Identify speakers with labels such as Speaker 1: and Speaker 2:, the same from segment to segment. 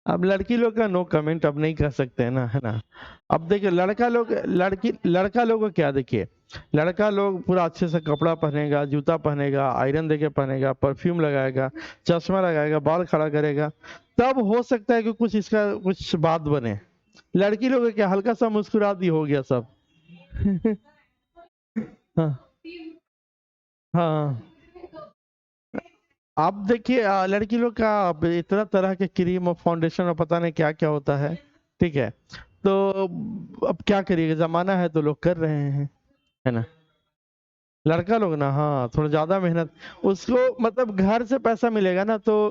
Speaker 1: अब लड़की लोग का नो कमेंट अब नहीं कर सकते हैं ना, है ना। अब देखिए लड़का लोग को क्या, देखिए लड़का लोग पूरा अच्छे से कपड़ा पहनेगा, जूता पहनेगा, आयरन देके पहनेगा, परफ्यूम लगाएगा, चश्मा लगाएगा, बाल खड़ा करेगा, तब हो सकता है कि कुछ इसका कुछ बात बने। लड़की लोग क्या हल्का सा मुस्कुरा दी हो गया सब। हाँ हाँ। आप देखिए लड़की लोग का अब इतना तरह के क्रीम और फाउंडेशन और पता नहीं क्या क्या होता है, ठीक है। तो अब क्या करिएगा, जमाना है तो लोग कर रहे हैं, है ना। लड़का लोग ना, हाँ थोड़ा ज्यादा मेहनत, उसको मतलब घर से पैसा मिलेगा ना, तो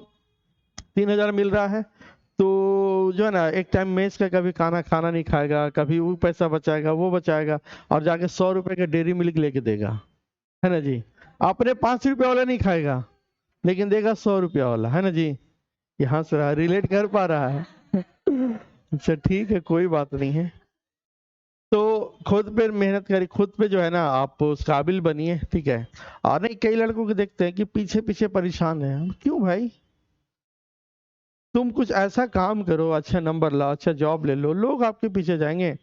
Speaker 1: 3,000 मिल रहा है, तो जो है ना एक टाइम मेस का कभी खाना खाना नहीं खाएगा, कभी वो पैसा बचाएगा वो बचाएगा, और जाके 100 रुपए का डेयरी मिल्क लेके देगा, है ना जी। अपने 5 रुपया वाला नहीं खाएगा, लेकिन देगा 100 रुपया वाला, है ना जी। यहाँ से रिलेट कर पा रहा है। अच्छा ठीक है, कोई बात नहीं है। तो खुद पे मेहनत करिए, खुद पे जो है ना आप उस काबिल बनिए, ठीक है। और नहीं, कई लड़कों को देखते हैं कि पीछे पीछे परेशान है, क्यों भाई, तुम कुछ ऐसा काम करो, अच्छा नंबर लाओ, अच्छा जॉब ले लो, लोग आपके पीछे जाएंगे,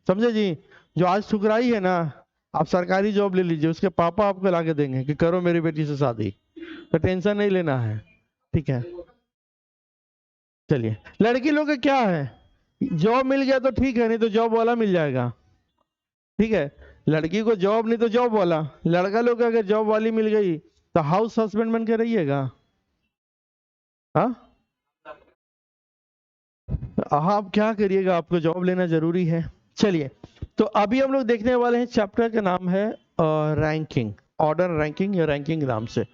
Speaker 1: समझे जी। जो आज ठुकराई है ना, आप सरकारी जॉब ले लीजिए, उसके पापा आपको ला के देंगे कि करो मेरी बेटी से शादी, तो टेंशन नहीं लेना है, ठीक है। चलिए, लड़की लोग का क्या है, जॉब मिल गया तो ठीक है, नहीं तो जॉब वाला मिल जाएगा, ठीक है। लड़की को जॉब नहीं तो जॉब वाला, लड़का लोग को अगर जॉब वाली मिल गई तो हाउस हस्बैंड बन के रहिएगा। हाँ, आप क्या करिएगा, आपको जॉब लेना जरूरी है। चलिए, तो अभी हम लोग देखने वाले हैं, चैप्टर का नाम है रैंकिंग, ऑर्डर रैंकिंग या रैंकिंग नाम से।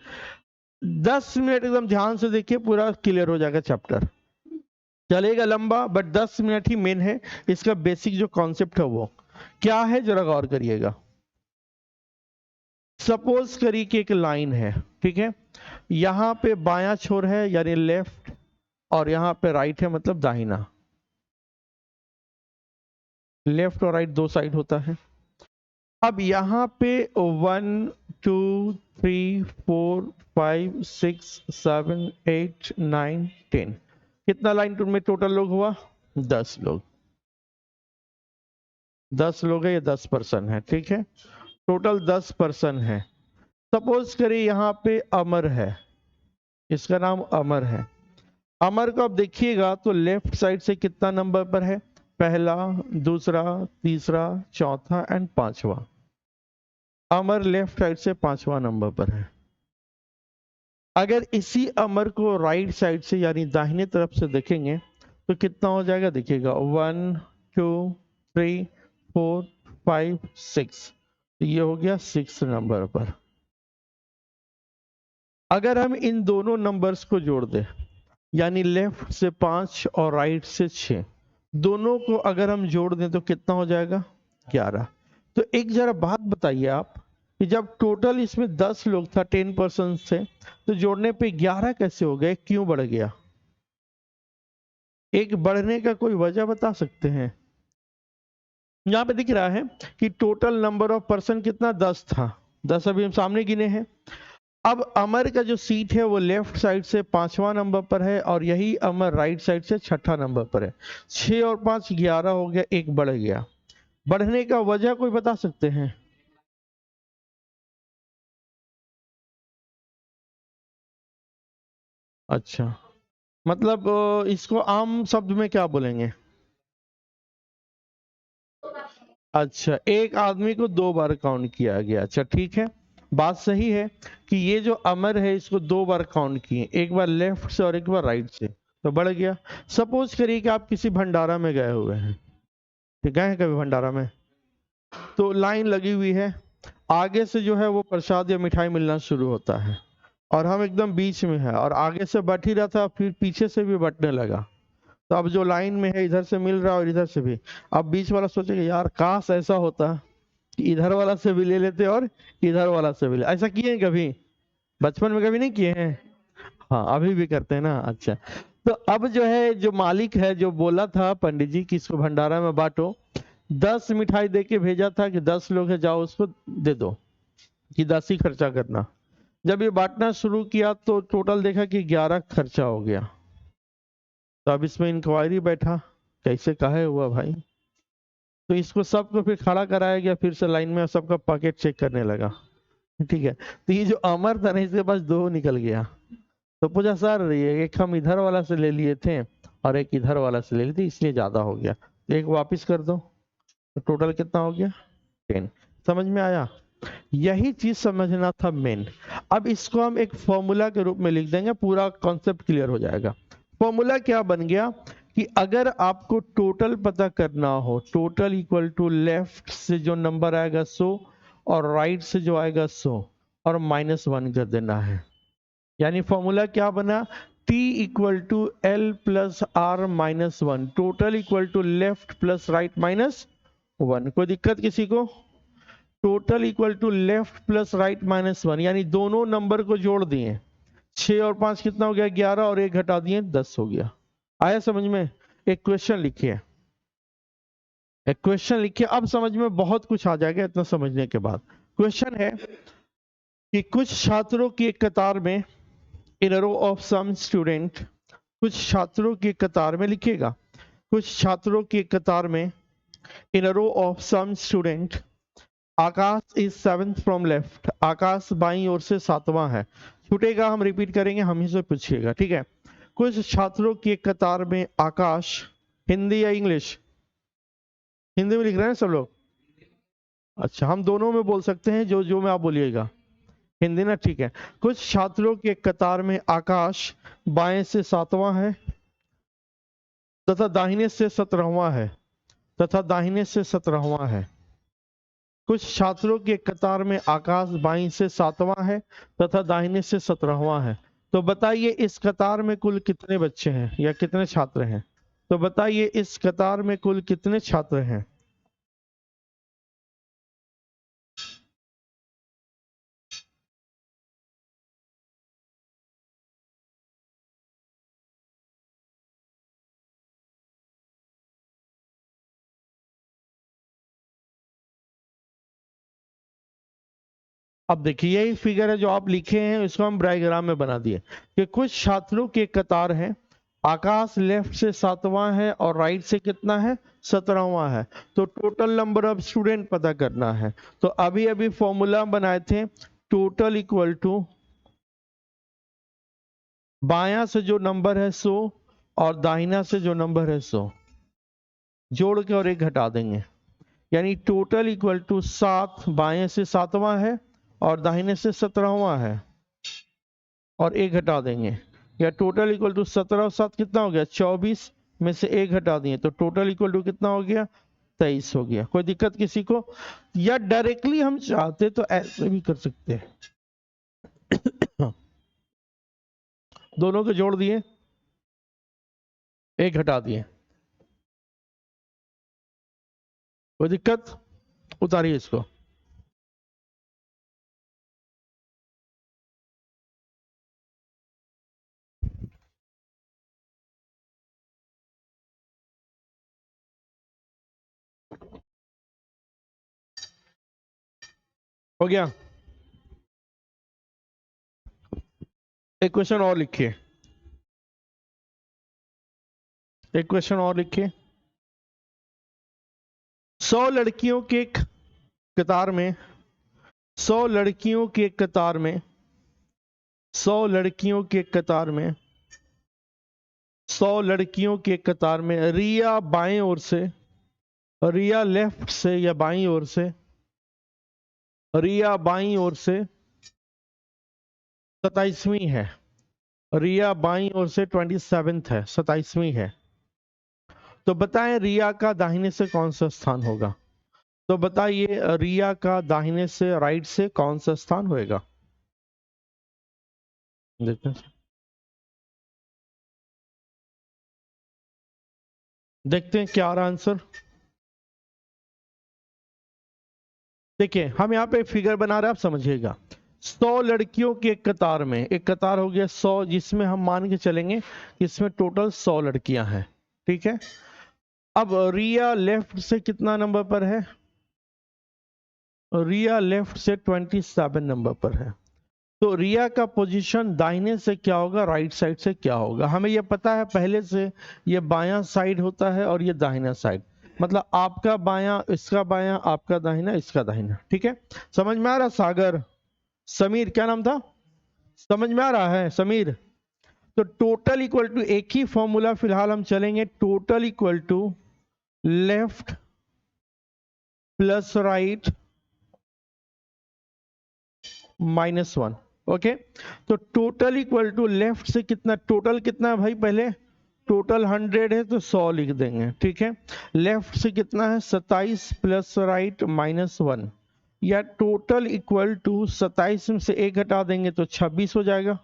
Speaker 1: 10 मिनट एकदम ध्यान से देखिए, पूरा क्लियर हो जाएगा चैप्टर। चलेगा लंबा, बट 10 मिनट ही मेन है। इसका बेसिक जो कॉन्सेप्ट है वो क्या है, जरा गौर करिएगा। सपोज करिए कि एक लाइन है, ठीक है। यहाँ पे बायां छोर है यानी लेफ्ट, और यहाँ पे राइट है मतलब दाहिना। लेफ्ट और राइट दो साइड होता है। अब यहाँ पे 1 2 3 4 5 6 7 8 9 10, कितना लाइन में टोटल लोग हुआ, 10 लोग। 10 लोग है, ये 10 पर्सन है, ठीक है। टोटल 10 पर्सन है। सपोज करिए यहाँ पे अमर है, इसका नाम अमर है। अमर को आप देखिएगा तो लेफ्ट साइड से कितना नंबर पर है, पहला, दूसरा, तीसरा, चौथा एंड पांचवा। अमर लेफ्ट साइड से पांचवा नंबर पर है। अगर इसी अमर को राइट साइड से यानी दाहिने तरफ से देखेंगे तो कितना हो जाएगा, देखिएगा 1 2 3 4 5 6, ये हो गया 6 नंबर पर। अगर हम इन दोनों नंबर्स को जोड़ दें, यानी लेफ्ट से 5 और राइट से 6, दोनों को अगर हम जोड़ दें तो कितना हो जाएगा, 11। तो एक जरा बात बताइए आप, कि जब टोटल इसमें 10 लोग था, 10 पर्सन थे, तो जोड़ने पे 11 कैसे हो गए, क्यों बढ़ गया। एक बढ़ने का कोई वजह बता सकते हैं। यहाँ पे दिख रहा है कि टोटल नंबर ऑफ पर्सन कितना, 10 था, 10 अभी हम सामने गिने हैं। अब अमर का जो सीट है वो लेफ्ट साइड से पांचवा नंबर पर है, और यही अमर राइट साइड से छठा नंबर पर है। 6 और 5 11 हो गया, एक बढ़ गया। बढ़ने का वजह कोई बता सकते हैं। अच्छा, मतलब इसको आम शब्द में क्या बोलेंगे। अच्छा, एक आदमी को 2 बार काउंट किया गया, अच्छा ठीक है। बात सही है कि ये जो अमर है इसको 2 बार काउंट किए, एक बार लेफ्ट से और एक बार राइट से, तो बढ़ गया। सपोज करिए कि आप किसी भंडारा में गए हुए हैं, ठीक, गए हैं कभी भंडारा में, तो लाइन लगी हुई है, आगे से जो है वो प्रसाद या मिठाई मिलना शुरू होता है, और हम एकदम बीच में है, और आगे से बट ही रहा था, फिर पीछे से भी बटने लगा। तो अब जो लाइन में है इधर से मिल रहा है और इधर से भी, अब बीच वाला सोचेगा यार काश ऐसा होता कि इधर वाला से भी ले लेते और इधर वाला से भी ले, ऐसा किए हैं कभी, बचपन में कभी नहीं किए हैं। हाँ अभी भी करते हैं ना, अच्छा। तो अब जो है, जो मालिक है जो बोला था पंडित जी कि इसको भंडारा में बांटो, 10 मिठाई दे के भेजा था कि 10 लोग है, जाओ उसको दे दो, कि 10 ही खर्चा करना। जब ये बांटना शुरू किया तो टोटल देखा कि 11 खर्चा हो गया। तो अब इसमें इंक्वायरी बैठा, कैसे काहे हुआ भाई, तो इसको सबको फिर खड़ा कराया गया, फिर से लाइन में सबका पॉकेट चेक करने लगा। ठीक है, तो ये जो अमर था ना, इसके पास दो निकल गया। तो पूछा सर ये एक हम इधर वाला से ले लिए थे और एक इधर वाला से ले लिए थे, इसलिए ज्यादा हो गया, तो एक वापिस कर दो, तो टोटल कितना हो गया 10। समझ में आया? यही चीज समझना था मेन। अब इसको हम एक फॉर्मूला के रूप में लिख देंगे, पूरा कॉन्सेप्ट क्लियर हो जाएगा। फॉर्मूला क्या बन गया कि अगर आपको टोटल पता करना हो, टोटल इक्वल टू लेफ्ट से जो नंबर आएगा 100 और राइट से जो आएगा 100 और -1 कर देना है। यानी फॉर्मूला क्या बना, T equal to L plus R minus 1, total equal to left plus right -1। कोई दिक्कत किसी को? Total equal to left plus right -1, यानी दोनों नंबर को जोड़ दिए, 6 और 5 कितना हो गया 11 और 1 घटा दिए 10 हो गया। आया समझ में? एक क्वेश्चन लिखिए, एक क्वेश्चन लिखिए, अब समझ में बहुत कुछ आ जाएगा इतना समझने के बाद। क्वेश्चन है कि कुछ छात्रों की एक कतार में, in row of some student, कुछ छात्रों की कतार में लिखिएगा, कुछ छात्रों की कतार में, in row of some student, Akash is 7th from left, Akash बाईं ओर से 7वां है। छूटेगा हम रिपीट करेंगे, हम ही से पूछिएगा, ठीक है। कुछ छात्रों की एक कतार में आकाश, हिंदी या इंग्लिश? हिंदी में लिख रहे हैं सब लोग? अच्छा, हम दोनों में बोल सकते हैं, जो जो में आप बोलिएगा। हिंदी ना, ठीक है। कुछ छात्रों की एक कतार में आकाश बाएं से 7वां है तथा दाहिने से 17वां है, तथा दाहिने से 17वां है। कुछ छात्रों की एक कतार में आकाश बाईं से 7वां है तथा दाहिने से 17वां है। तो बताइए इस कतार में कुल कितने बच्चे हैं या कितने छात्र हैं? तो बताइए इस कतार में कुल कितने छात्र हैं? अब देखिए यही फिगर है जो आप लिखे हैं, इसको हम डायग्राम में बना दिए कि कुछ छात्रों की एक कतार है, आकाश लेफ्ट से 7वां है और राइट से कितना है 17वां है। तो टोटल नंबर ऑफ स्टूडेंट पता करना है। तो अभी अभी फॉर्मूला बनाए थे, टोटल इक्वल टू बायां से जो नंबर है 100 और दाहिना से जो नंबर है 100 जोड़ के और एक घटा देंगे, यानी टोटल इक्वल टू 7, बाएं से 7वां है और दाहिने से 17वां है और एक घटा देंगे, या टोटल इक्वल टू 17 और 7 कितना हो गया 24 में से एक घटा दिए, तो टोटल इक्वल टू कितना हो गया 23 हो गया। कोई दिक्कत किसी को? या डायरेक्टली हम चाहते तो ऐसे भी कर सकते हैं। दोनों को जोड़ दिए, एक घटा दिए, कोई दिक्कत? उतारिए इसको। हो गया? एक क्वेश्चन और लिखिए, एक क्वेश्चन और लिखिए। 100 लड़कियों के एक कतार में, 100 लड़कियों की एक कतार में, 100 लड़कियों की एक कतार में, 100 लड़कियों की एक कतार में रिया बाएं ओर से, रिया लेफ्ट से या बाईं ओर से, रिया बाईं ओर से 27वीं है, रिया बाईं ओर से 27th है, 27वीं है। तो बताएं रिया का दाहिने से कौन सा स्थान होगा? तो बताइए रिया का दाहिने से राइट से कौन सा स्थान होएगा? देखते हैं, देखते हैं क्या आ रहा आंसर। देखिए हम यहाँ पे फिगर बना रहे हैं, आप समझिएगा। 100 लड़कियों की एक कतार में, एक कतार हो गया 100, जिसमें हम मान के चलेंगे इसमें टोटल 100 लड़कियां हैं, ठीक है। अब रिया लेफ्ट से कितना नंबर पर है? रिया लेफ्ट से 27 नंबर पर है। तो रिया का पोजीशन दाहिने से क्या होगा, राइट साइड से क्या होगा। हमें ये पता है पहले से, ये बायां साइड होता है और ये दाहिना साइड, मतलब आपका बायां इसका बायां, आपका दाहिना इसका दाहिना। ठीक है, समझ में आ रहा। सागर, समीर, क्या नाम था, समझ में आ रहा है समीर। तो टोटल इक्वल टू, एक ही फॉर्मूला फिलहाल हम चलेंगे, total equal to left plus right -1। Okay, तो टोटल इक्वल टू लेफ्ट से कितना, टोटल कितना है भाई, पहले टोटल 100 है तो 100 लिख देंगे। ठीक है, लेफ्ट से कितना है 27 प्लस राइट -1, या टोटल इक्वल टू 27 में से 1 हटा देंगे तो 26 हो जाएगा,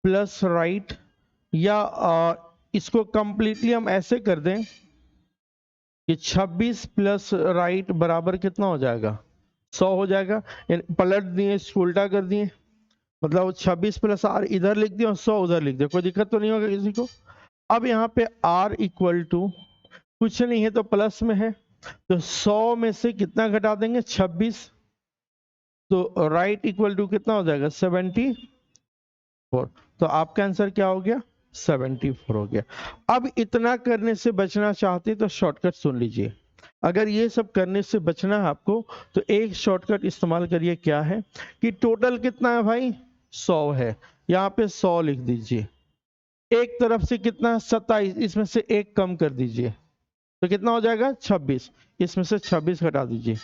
Speaker 1: प्लस राइट, या इसको कंप्लीटली हम ऐसे कर दें कि 26 प्लस राइट बराबर कितना हो जाएगा, 100 हो जाएगा। पलट दिए, उल्टा कर दिए, मतलब 26 प्लस आर इधर लिख दिया और 100 उधर लिख दिया, कोई दिक्कत तो नहीं होगा किसी को। अब यहाँ पे आर इक्वल टू कुछ नहीं है तो प्लस में है, तो 100 में से कितना घटा देंगे 26, तो राइट इक्वल टू कितना हो जाएगा 74। तो आपका आंसर क्या हो गया 74 हो गया। अब इतना करने से बचना चाहते तो शॉर्टकट सुन लीजिए। अगर ये सब करने से बचना है आपको तो एक शॉर्टकट इस्तेमाल करिए, क्या है कि टोटल कितना है भाई 100 है, यहाँ पे 100 लिख दीजिए, एक तरफ से कितना 27, इसमें से एक कम कर दीजिए तो कितना हो जाएगा 26, इसमें से 26 घटा दीजिए।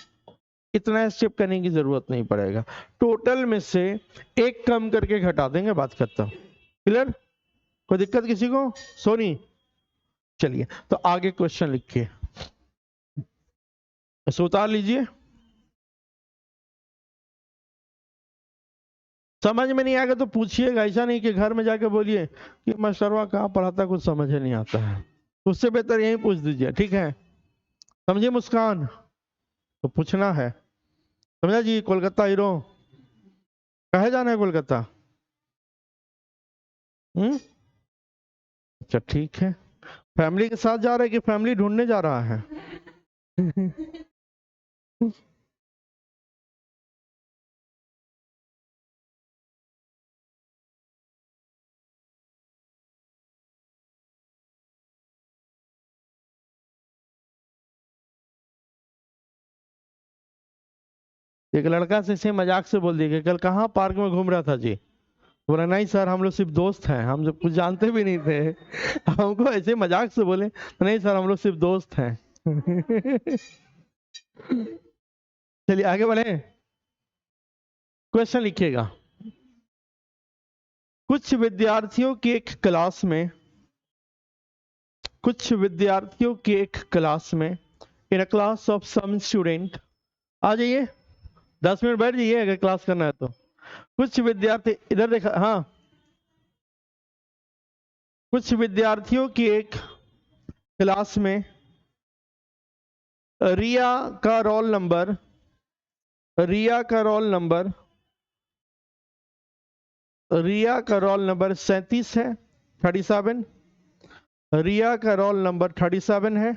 Speaker 1: इतना स्टेप करने की जरूरत नहीं पड़ेगा, टोटल में से एक कम करके घटा देंगे, बात करता हूं। क्लियर, कोई दिक्कत किसी को, सोनी। चलिए तो आगे क्वेश्चन लिखिए, तो उतार लीजिए। समझ में नहीं आएगा तो पूछिएगा, ऐसा नहीं कि घर में जाके बोलिए कि मास्टरवा कहाँ पढ़ाता कुछ समझ नहीं आता है, उससे बेहतर यही पूछ दीजिए। ठीक है, समझिए मुस्कान, तो पूछना है, समझा जी। कोलकाता हीरो, कहे जाना है कोलकाता? अच्छा ठीक है, फैमिली के साथ जा रहा है कि फैमिली ढूंढने जा रहा है? एक लड़का से ऐसे मजाक से बोल दिया कि कल कहाँ पार्क में घूम रहा था जी, बोला नहीं सर हम लोग सिर्फ दोस्त हैं, हम जब कुछ जानते भी नहीं थे। हमको ऐसे मजाक से बोले, नहीं सर हम लोग सिर्फ दोस्त हैं। चलिए आगे बढ़े, क्वेश्चन लिखिएगा। कुछ विद्यार्थियों की एक क्लास में, कुछ विद्यार्थियों की एक क्लास में, in a class of some student, आ जाइए 10 मिनट बैठ जाइए अगर क्लास करना है तो। कुछ विद्यार्थी, इधर देखा, हाँ, कुछ विद्यार्थियों की एक क्लास में रिया का रोल नंबर, रिया का रोल नंबर, रिया का रोल नंबर 37 है, 37, रिया का रोल नंबर 37 है,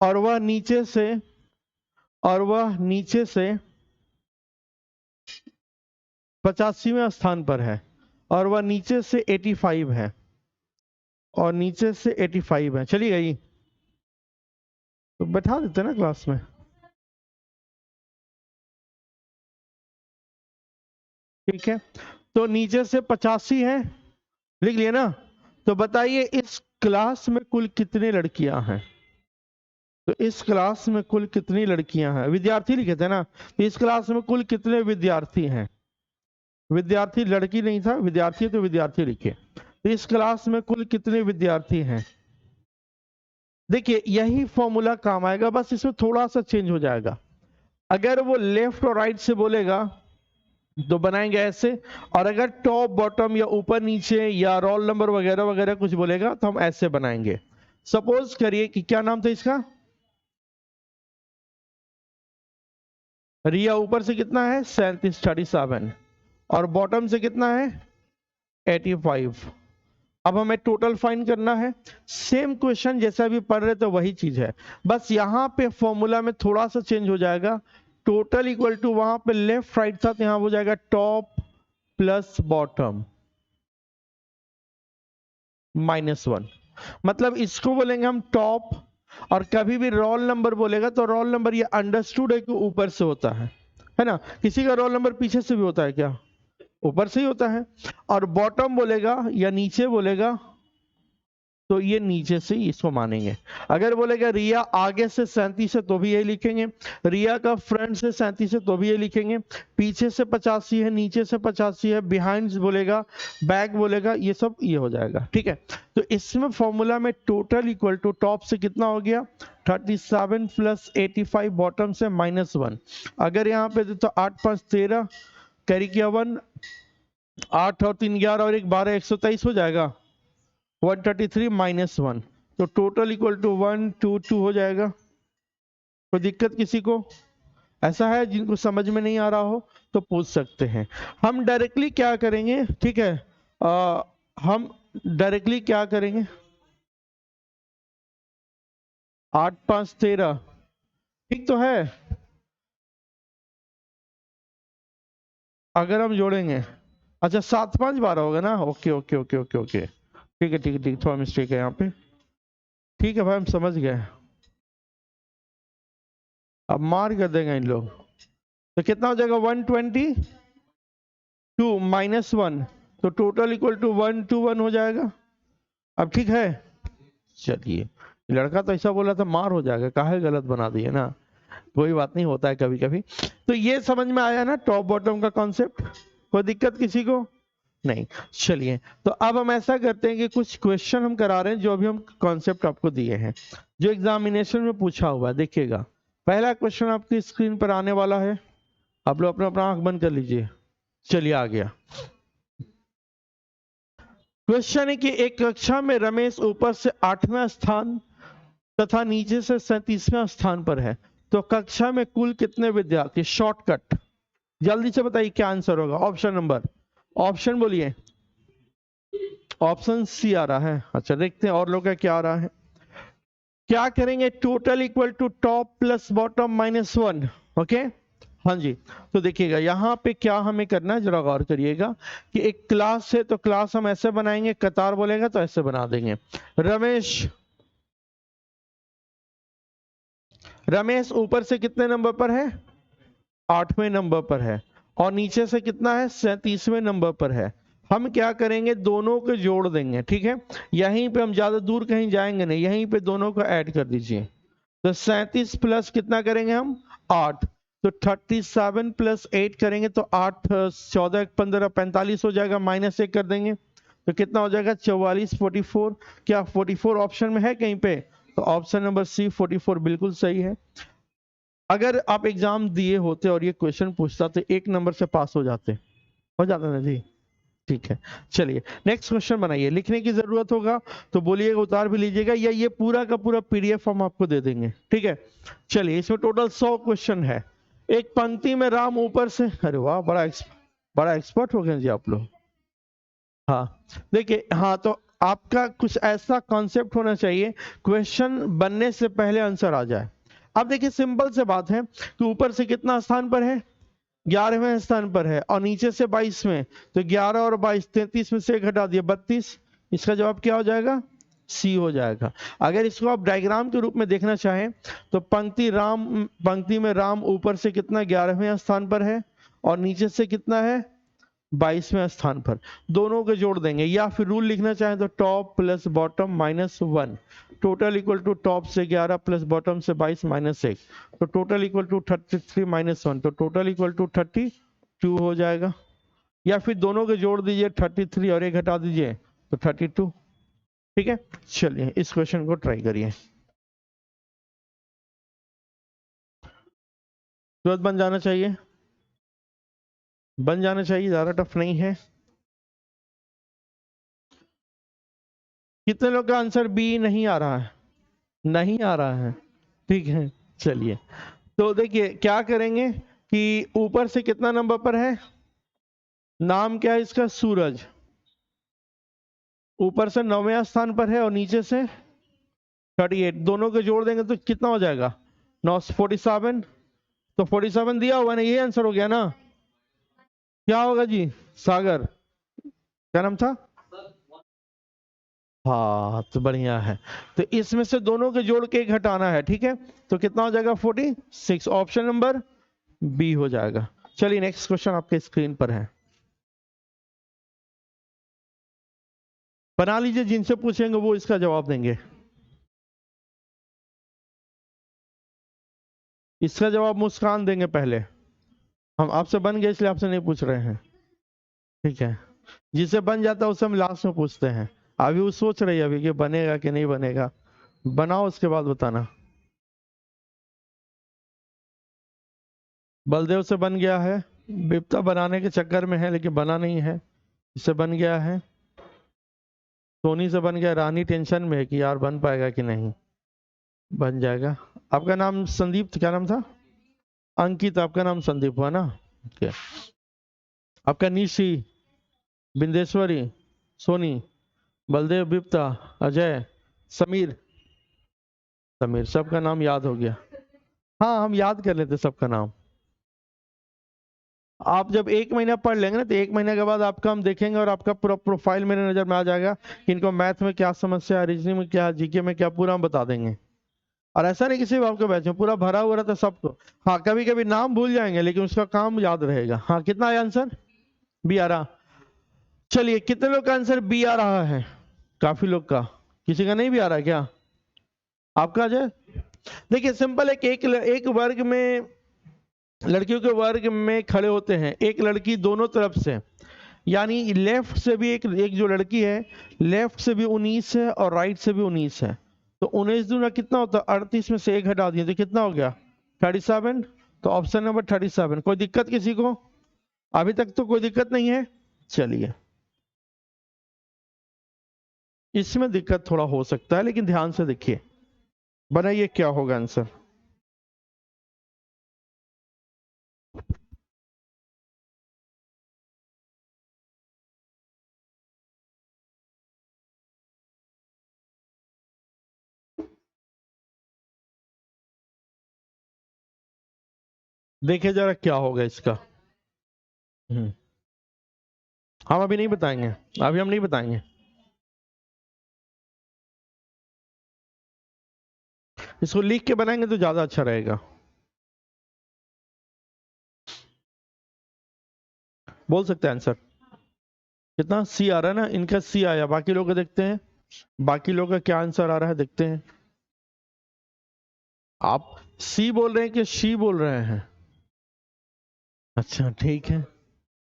Speaker 1: और वह नीचे से, और वह नीचे से 85वें स्थान पर है, और वह नीचे से 85 है, और नीचे से 85 है। चली गई तो बैठा देते ना क्लास में। ठीक है, तो नीचे से 85 है, लिख लिया ना। तो बताइए इस क्लास में कुल कितनी लड़कियां हैं, तो इस क्लास में कुल कितनी लड़कियां हैं, विद्यार्थी लिखे थे ना, तो इस क्लास में कुल कितने विद्यार्थी हैं, विद्यार्थी लड़की नहीं था, विद्यार्थी तो विद्यार्थी लिखे, तो इस क्लास में कुल कितने विद्यार्थी हैं। देखिए यही फॉर्मूला काम आएगा, बस इसमें थोड़ा सा चेंज हो जाएगा। अगर वो लेफ्ट और राइट से बोलेगा तो बनाएंगे ऐसे, और अगर टॉप बॉटम या ऊपर नीचे या रोल नंबर वगैरह वगैरह कुछ बोलेगा तो हम ऐसे बनाएंगे। सपोज करिए कि क्या नाम था इसका, रिया ऊपर से कितना है 37, 37, और बॉटम से कितना है 85। अब हमें टोटल फाइंड करना है। सेम क्वेश्चन जैसा भी पढ़ रहे थे वही चीज है, बस यहाँ पे फॉर्मूला में थोड़ा सा चेंज हो जाएगा। टोटल इक्वल टू, वहां पे लेफ्ट राइट था तो यहाँ हो जाएगा टॉप प्लस बॉटम -1। मतलब इसको बोलेंगे हम टॉप, और कभी भी रोल नंबर बोलेगा तो रोल नंबर ये अंडरस्टूड है कि ऊपर से होता है ना। किसी का रोल नंबर पीछे से भी होता है क्या? ऊपर से ही होता है। और बॉटम बोलेगा या नीचे बोलेगा तो ये नीचे से इसको मानेंगे। अगर बोलेगा रिया आगे से 37 है तो भी यही लिखेंगे, रिया का फ्रंट से 37 है तो भी ये लिखेंगे, पीछे से 85 है, नीचे से 85 है, बिहाइंड बोलेगा, बैक बोलेगा, ये सब ये हो जाएगा। ठीक है, तो इसमें फॉर्मूला में टोटल इक्वल टू टॉप से कितना हो गया 37 प्लस 85 बॉटम से -1। अगर यहाँ पे तो 8 5 13 कैरी किया 1, 8 और 3 11 और 1 12 123 हो जाएगा 133 -1, तो टोटल इक्वल टू 122 हो जाएगा। कोई दिक्कत किसी को? ऐसा है जिनको समझ में नहीं आ रहा हो तो पूछ सकते हैं। हम डायरेक्टली क्या करेंगे, ठीक है, हम डायरेक्टली क्या करेंगे 8 5 13 ठीक तो है। अगर हम जोड़ेंगे, अच्छा 7 5 12 होगा ना। Okay okay okay okay okay, ठीक है ठीक है ठीक, थोड़ा मिस्टेक है यहाँ पे। ठीक है भाई, हम समझ गए। अब मार कर देंगे इन लोग, तो कितना हो जाएगा 122 -1, तो टोटल इक्वल टू 121 हो जाएगा। अब ठीक है, चलिए, लड़का तो ऐसा बोला था मार हो जाएगा, काहे गलत बना दिए ना। कोई बात नहीं, होता है कभी कभी। तो ये समझ में आया ना टॉप बॉटम का कॉन्सेप्ट? कोई दिक्कत किसी को नहीं? चलिए, तो अब हम ऐसा करते हैं कि कुछ क्वेश्चन हम करा रहे हैं जो अभी हम कॉन्सेप्ट आपको दिए हैं, जो एग्जामिनेशन में पूछा हुआ है। देखिएगा, पहला क्वेश्चन आपकी स्क्रीन पर आने वाला है, आप लोग अपना अपना आंख बंद कर लीजिए। चलिए आ गया क्वेश्चन है कि एक कक्षा में रमेश ऊपर से 8वें स्थान तथा नीचे से 37वें स्थान पर है, तो कक्षा में कुल कितने विद्यार्थी? शॉर्टकट, जल्दी से बताइए क्या आंसर होगा। ऑप्शन नंबर, ऑप्शन बोलिए। ऑप्शन सी आ रहा है। अच्छा देखते हैं और लोग का क्या आ रहा है। क्या करेंगे, total equal to top plus bottom -1। Okay, हाँ जी। तो देखिएगा यहाँ पे क्या हमें करना है, जरा गौर करिएगा कि एक क्लास है तो क्लास हम ऐसे बनाएंगे, कतार बोलेगा तो ऐसे बना देंगे। रमेश, रमेश ऊपर से कितने नंबर पर है? 8वें नंबर पर है, और नीचे से कितना है? 37वें नंबर पर है। हम क्या करेंगे, दोनों को जोड़ देंगे। ठीक है, यहीं पे हम ज्यादा दूर कहीं जाएंगे नहीं, यहीं पे दोनों को ऐड कर दीजिए। तो 37 प्लस कितना करेंगे हम? 8, तो 37 प्लस 8 करेंगे तो 8 14 15 45 हो जाएगा, -1 कर देंगे तो कितना हो जाएगा 44 44। क्या 44 ऑप्शन में है कहीं पे? तो ऑप्शन नंबर सी 44 बिल्कुल सही है। अगर आप एग्जाम दिए होते और ये क्वेश्चन पूछता तो 1 नंबर से पास हो जाता ना जी। ठीक है, चलिए नेक्स्ट क्वेश्चन बनाइए। लिखने की जरूरत होगा तो बोलिएगा, उतार भी लीजिएगा, या ये पूरा का पूरा पीडीएफ हम आपको दे देंगे। ठीक है, चलिए इसमें टोटल 100 क्वेश्चन है। एक पंक्ति में राम ऊपर से, अरे वाह, बड़ा एक्सपर्ट हो गए जी आप लोग। हाँ देखिए, हाँ तो आपका कुछ ऐसा कॉन्सेप्ट होना चाहिए, क्वेश्चन बनने से पहले आंसर आ जाए। अब देखिए सिंपल से बात है कि ऊपर से कितना स्थान पर है? 11वें स्थान पर है, और नीचे से 22वें, तो 11 और 22 33 में से एक घटा दिया 32। इसका जवाब क्या हो जाएगा? सी हो जाएगा। अगर इसको आप डायग्राम के रूप में देखना चाहें तो पंक्ति में राम ऊपर से कितना 11वें स्थान पर है, और नीचे से कितना है 22वें स्थान पर। दोनों को जोड़ देंगे, या फिर रूल लिखना चाहें तो top plus bottom -1, total equal to top से 11 प्लस बॉटम से 22 -1, तो टोटल इक्वल टू 33 -1, तो टोटल इक्वल टू 32 हो जाएगा। या फिर दोनों को जोड़ दीजिए 33 और एक घटा दीजिए तो 32। ठीक है, चलिए इस क्वेश्चन को ट्राई करिए, तुरंत बन जाना चाहिए, बन जाना चाहिए, ज्यादा टफ नहीं है। कितने लोग का आंसर बी नहीं आ रहा है? नहीं आ रहा है, ठीक है। चलिए, तो देखिए क्या करेंगे कि ऊपर से कितना नंबर पर है? नाम क्या है इसका? सूरज। ऊपर से 9वें स्थान पर है और नीचे से 38, दोनों को जोड़ देंगे तो कितना हो जाएगा? 9 47, तो 47 दिया हुआ ना, ये आंसर हो गया ना। क्या होगा जी? सागर, क्या नाम था? हाँ तो बढ़िया है। तो इसमें से दोनों के जोड़ के एक हटाना है, ठीक है? तो कितना हो जाएगा? 46। ऑप्शन नंबर बी हो जाएगा। चलिए नेक्स्ट क्वेश्चन आपके स्क्रीन पर है, बना लीजिए, जिनसे पूछेंगे वो इसका जवाब देंगे। इसका जवाब मुस्कान देंगे पहले। हम आपसे बन गए इसलिए आपसे नहीं पूछ रहे हैं, ठीक है? जिसे बन जाता है उसे हम लास्ट में पूछते हैं। अभी वो सोच रही है अभी कि बनेगा कि नहीं बनेगा। बनाओ उसके बाद बताना। बलदेव से बन गया है, बिपता बनाने के चक्कर में है लेकिन बना नहीं है। इससे बन गया है, सोनी से बन गया, रानी टेंशन में है कि यार बन पाएगा कि नहीं। बन जाएगा। आपका नाम संदीप, क्या नाम था? अंकित, आपका नाम संदीप हुआ ना? okay. आपका निशी, बिंदेश्वरी, सोनी, बलदेव, बिप्ता, अजय, समीर। समीर, सबका नाम याद हो गया। हाँ हम याद कर लेते सबका नाम। आप जब 1 महीना पढ़ लेंगे ना तो 1 महीने के बाद आपका हम देखेंगे और आपका पूरा प्रोफाइल मेरे नजर में आ जाएगा कि इनको मैथ में क्या समस्या है, रीजनिंग में क्या, जीके में क्या, पूरा हम बता देंगे। और ऐसा नहीं कि सिर्फ आपके बैच में, पूरा भरा हुआ रहता सबको। हाँ कभी कभी नाम भूल जाएंगे लेकिन उसका काम याद रहेगा। हाँ कितना है आंसर? बी आ रहा। चलिए कितने लोग का आंसर बी आ रहा है? काफी लोग का। किसी का नहीं भी आ रहा है क्या? आपका अजय? देखिए सिंपल है कि एक वर्ग में, लड़कियों के वर्ग में खड़े होते हैं एक लड़की दोनों तरफ से, यानी लेफ्ट से भी एक एक जो लड़की है, लेफ्ट से भी 19 है और राइट से भी 19 है। तो 19 दूना कितना होता है? 38 में से एक हटा दिए तो कितना हो गया? 37। तो ऑप्शन नंबर 37। कोई दिक्कत किसी को? अभी तक तो कोई दिक्कत नहीं है। चलिए, इसमें दिक्कत थोड़ा हो सकता है लेकिन ध्यान से देखिए, बनाइए क्या होगा आंसर। देखिए जरा क्या होगा इसका। हम्म, हम अभी नहीं बताएंगे, अभी हम नहीं बताएंगे। इसको लिख के बनाएंगे तो ज्यादा अच्छा रहेगा। बोल सकते हैं आंसर। कितना सी आ रहा है ना? इनका सी आया, बाकी लोग का देखते हैं, बाकी लोग का क्या आंसर आ रहा है देखते हैं। आप सी बोल रहे हैं कि शी बोल रहे हैं? अच्छा ठीक है,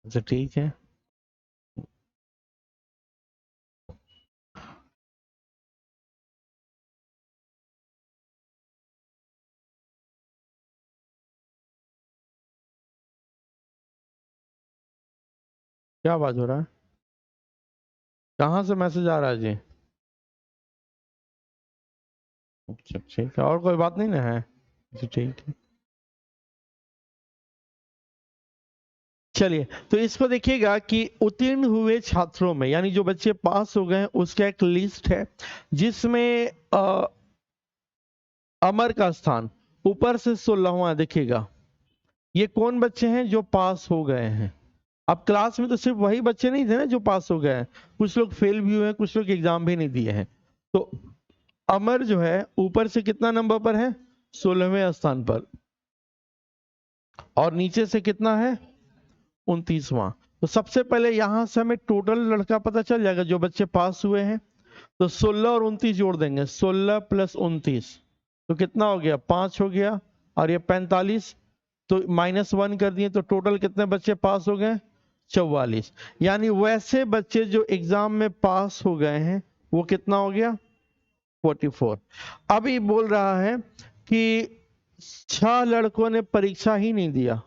Speaker 1: अच्छा ठीक है। क्या बात हो रहा है? कहाँ से मैसेज आ रहा है जी? अच्छा ठीक है, और कोई बात नहीं ना है? अच्छा ठीक है। चलिए तो इसको देखिएगा कि उत्तीर्ण हुए छात्रों में, यानी जो बच्चे पास हो गए हैं उसका एक लिस्ट है जिसमें अमर का स्थान ऊपर से 16वां देखिएगा। ये कौन बच्चे हैं जो पास हो गए हैं? अब क्लास में तो सिर्फ वही बच्चे नहीं थे ना जो पास हो गए हैं, कुछ लोग फेल भी हुए हैं, कुछ लोग एग्जाम भी नहीं दिए हैं। तो अमर जो है ऊपर से कितना नंबर पर है? 16वें स्थान पर। और नीचे से कितना है? 29वां। तो सबसे पहले यहां से हमें टोटल लड़का पता चल जाएगा जो बच्चे पास हुए हैं। तो 16 और 29 जोड़ देंगे, 16 प्लस 29 तो कितना हो गया? 5 हो गया। और ये 45, तो -1 कर दिए तो टोटल कितने बच्चे पास हो गए? 44। यानी वैसे बच्चे जो एग्जाम में पास हो गए हैं वो कितना हो गया? 44। अभी बोल रहा है कि 6 लड़कों ने परीक्षा ही नहीं दिया,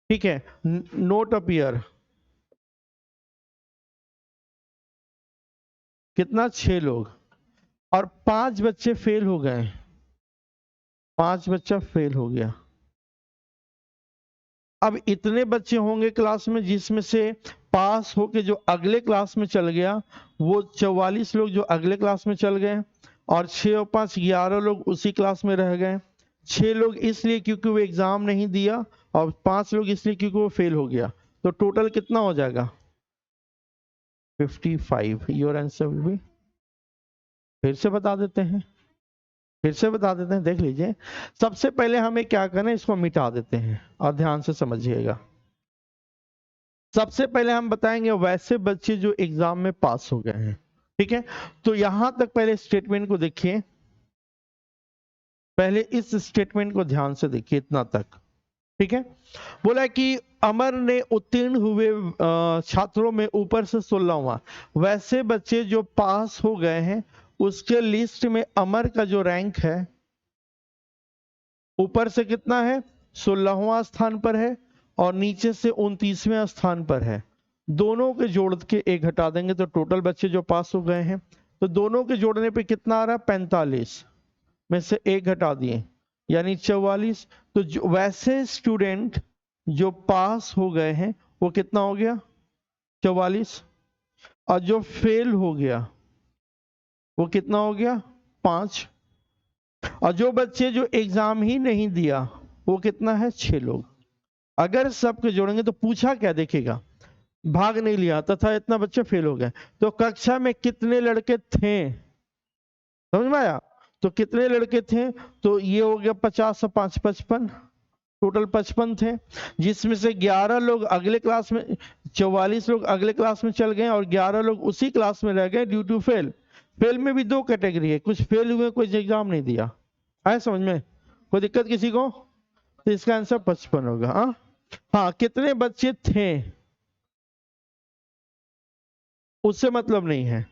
Speaker 1: ठीक है, नोट अपीयर। कितना? 6 लोग। और 5 बच्चे फेल हो गए, 5 बच्चा फेल हो गया। अब इतने बच्चे होंगे क्लास में जिसमें से पास होके जो अगले क्लास में चल गया वो 44 लोग जो अगले क्लास में चल गए, और 6 और 5 11 लोग उसी क्लास में रह गए। 6 लोग इसलिए क्योंकि वो एग्जाम नहीं दिया और 5 लोग इसलिए क्योंकि वो फेल हो गया। तो टोटल कितना हो जाएगा 55। योर आंसर विल बी, फिर से बता देते हैं, फिर से बता देते हैं, देख लीजिए। सबसे पहले हमें क्या करना है, इसको मिटा देते हैं और ध्यान से समझिएगा। सबसे पहले हम बताएंगे वैसे बच्चे जो एग्जाम में पास हो गए हैं, ठीक है। तो यहां तक पहले स्टेटमेंट को देखिए, पहले इस स्टेटमेंट को ध्यान से देखिए, इतना तक, ठीक है। बोला कि अमर ने उत्तीर्ण हुए छात्रों में ऊपर से 16वां, वैसे बच्चे जो पास हो गए हैं उसके लिस्ट में अमर का जो रैंक है ऊपर से कितना है, 16वां स्थान पर है और नीचे से 29वें स्थान पर है। दोनों के जोड़ के एक घटा देंगे तो टोटल बच्चे जो पास हो गए हैं, तो दोनों के जोड़ने पे कितना आ रहा है, 45 में से एक घटा दिए यानी 44। तो वैसे स्टूडेंट जो पास हो गए हैं वो कितना हो गया 44, और जो फेल हो गया वो कितना हो गया 5, और जो बच्चे जो एग्जाम ही नहीं दिया वो कितना है 6 लोग। अगर सबके जोड़ेंगे तो पूछा क्या देखेगा, भाग नहीं लिया तथा इतना बच्चे फेल हो गए, तो कक्षा में कितने लड़के थे, समझ में आया। तो कितने लड़के थे, तो ये हो गया 50 और 5 55, टोटल 55 थे, जिसमें से 11 लोग अगले क्लास में, 44 लोग अगले क्लास में चल गए और 11 लोग उसी क्लास में रह गए ड्यू टू फेल। फेल में भी दो कैटेगरी है, कुछ फेल हुए कुछ एग्जाम नहीं दिया, आए समझ में, कोई दिक्कत किसी को। तो इसका आंसर 55 होगा। हाँ हाँ, कितने बच्चे थे उससे मतलब नहीं है,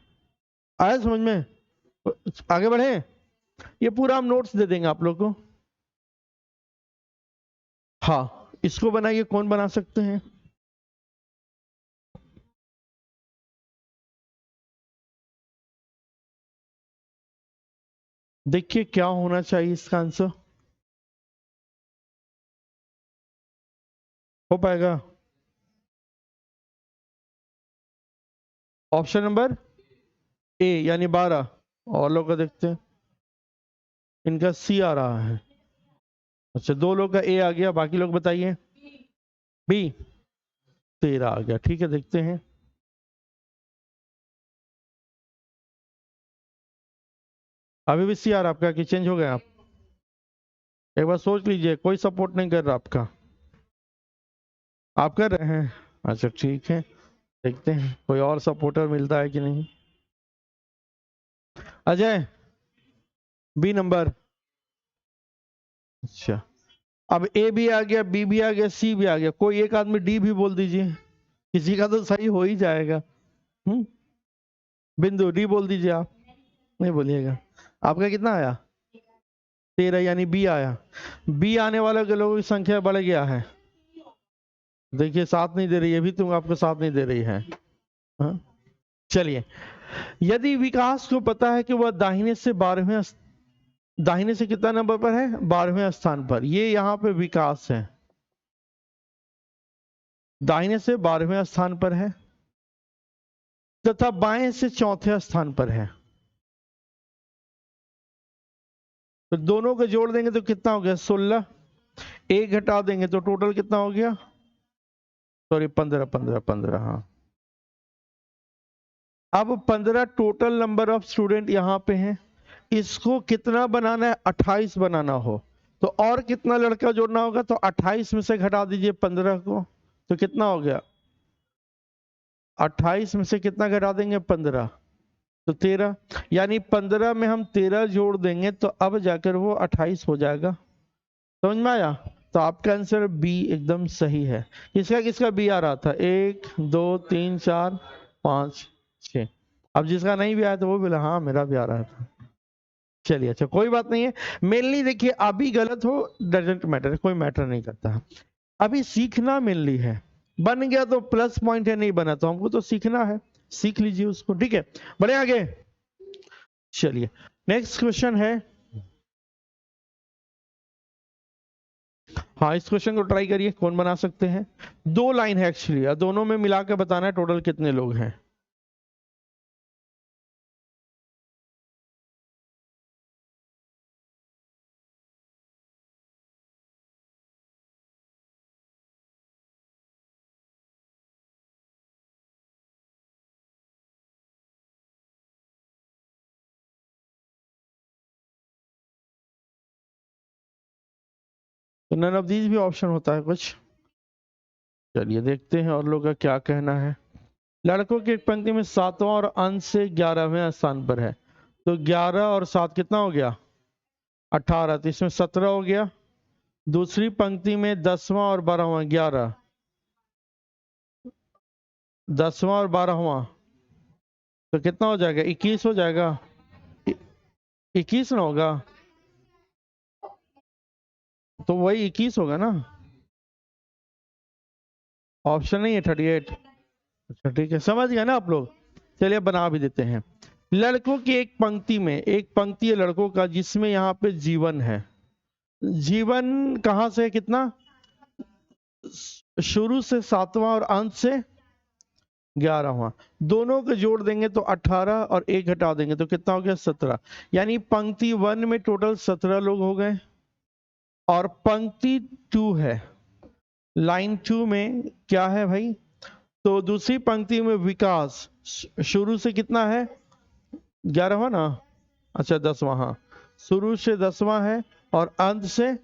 Speaker 1: आया समझ में। आगे बढ़े, ये पूरा हम नोट्स दे देंगे आप लोग को। हाँ, इसको बनाइए, कौन बना सकते हैं, देखिए क्या होना चाहिए इसका आंसर, हो पाएगा। ऑप्शन नंबर ए यानी 12, और लोग का देखते हैं, इनका सी आ रहा है। अच्छा, दो लोग का ए आ गया, बाकी लोग बताइए। बी, 13 आ गया, ठीक है, देखते हैं। अभी भी सी आ रहा आपका कि चेंज हो गया आप, एक बार सोच लीजिए, कोई सपोर्ट नहीं कर रहा आपका, आप कर रहे हैं, अच्छा ठीक है, देखते हैं कोई और सपोर्टर मिलता है कि नहीं। अजय, बी नंबर, अच्छा, अब ए भी आ गया, बी भी आ गया, सी भी आ गया, कोई एक आदमी डी भी बोल दीजिए, किसी का तो सही हो ही जाएगा। बिंदु डी बोल दीजिए आप, नहीं बोलिएगा। आपका कितना आया 13 यानी बी आया। बी आने वालों के लोगों की संख्या बढ़ गया है, देखिए साथ नहीं दे रही है, अभी तुम आपको साथ नहीं दे रही है। हाँ? चलिए, यदि विकास को पता है कि वह दाहिने से 12वें, दाहिने से कितना नंबर पर है 12वें स्थान पर, ये यहाँ पे विकास है, दाहिने से 12वें स्थान पर है तथा बाएं से चौथे स्थान पर है, तो दोनों को जोड़ देंगे तो कितना हो गया 16, एक घटा देंगे तो टोटल कितना हो गया, सॉरी 15 15 15, हाँ। अब 15 टोटल नंबर ऑफ स्टूडेंट यहां पे हैं, इसको कितना बनाना है 28 बनाना हो तो और कितना लड़का जोड़ना होगा, तो 28 में से घटा दीजिए 15 को, तो कितना हो गया 28 में से कितना घटा देंगे 15, तो 13, यानी 15 में हम 13 जोड़ देंगे तो अब जाकर वो 28 हो जाएगा, समझ में आया। तो आपका आंसर बी एकदम सही है। किसका किसका बी आ रहा था, 1 2 3 4 5 6, अब जिसका नहीं भी आया तो वो बोला हाँ मेरा भी आ रहा था। चलिए, अच्छा कोई बात नहीं है, मेनली देखिए अभी गलत हो डजेंट मैटर, कोई मैटर नहीं करता, अभी सीखना मेनली है, बन गया तो प्लस पॉइंट है, नहीं बना तो हमको तो सीखना है, सीख लीजिए उसको, ठीक है। बढ़े आगे, चलिए नेक्स्ट क्वेश्चन है। हाँ, इस क्वेश्चन को ट्राई करिए, कौन बना सकते हैं, दो लाइन है एक्चुअली, दोनों में मिला के बताना है टोटल कितने लोग हैं। तो नन ऑफ दीज भी ऑप्शन होता है कुछ। चलिए देखते हैं और लोगों का क्या कहना है। लड़कों की एक पंक्ति में 7वां और अंश से 11वें स्थान पर है, तो 11 और 7 कितना हो गया 18, तो इसमें 17 हो गया। दूसरी पंक्ति में 10वां और 12वां 11, 10वां और 12वां तो कितना हो जाएगा 21 हो जाएगा। 21 ना होगा, तो वही 21 होगा ना, ऑप्शन नहीं है 38। अच्छा ठीक है, समझ गया ना आप लोग। चलिए बना भी देते हैं। लड़कों की एक पंक्ति में, एक पंक्ति है लड़कों का जिसमें यहाँ पे जीवन है। जीवन कहाँ से कितना, शुरू से 7वां और अंत से 11वां, दोनों को जोड़ देंगे तो 18 और एक हटा देंगे तो कितना हो गया 17। यानी पंक्ति 1 में टोटल 17 लोग हो गए, और पंक्ति 2 है, लाइन 2 में क्या है भाई, तो दूसरी पंक्ति में विकास शुरू से कितना है 11वां ना, अच्छा 10वां, हाँ शुरू से 10वां है और अंत से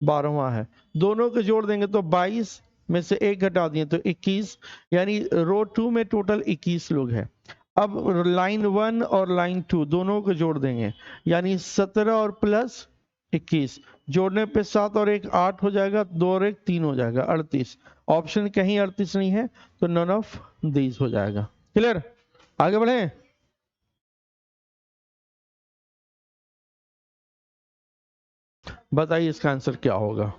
Speaker 1: 12वां है, दोनों को जोड़ देंगे तो 22 में से एक घटा दिए तो 21, यानी रो 2 में टोटल 21 लोग हैं। अब लाइन 1 और लाइन 2 दोनों को जोड़ देंगे, यानी 17 और प्लस 21, जोड़ने पे 7 और 1 8 हो जाएगा, 2 और 1 3 हो जाएगा 38। ऑप्शन कहीं 38 नहीं है, तो नन ऑफ दीज हो जाएगा। क्लियर, आगे बढ़े। बताइए इसका आंसर क्या होगा।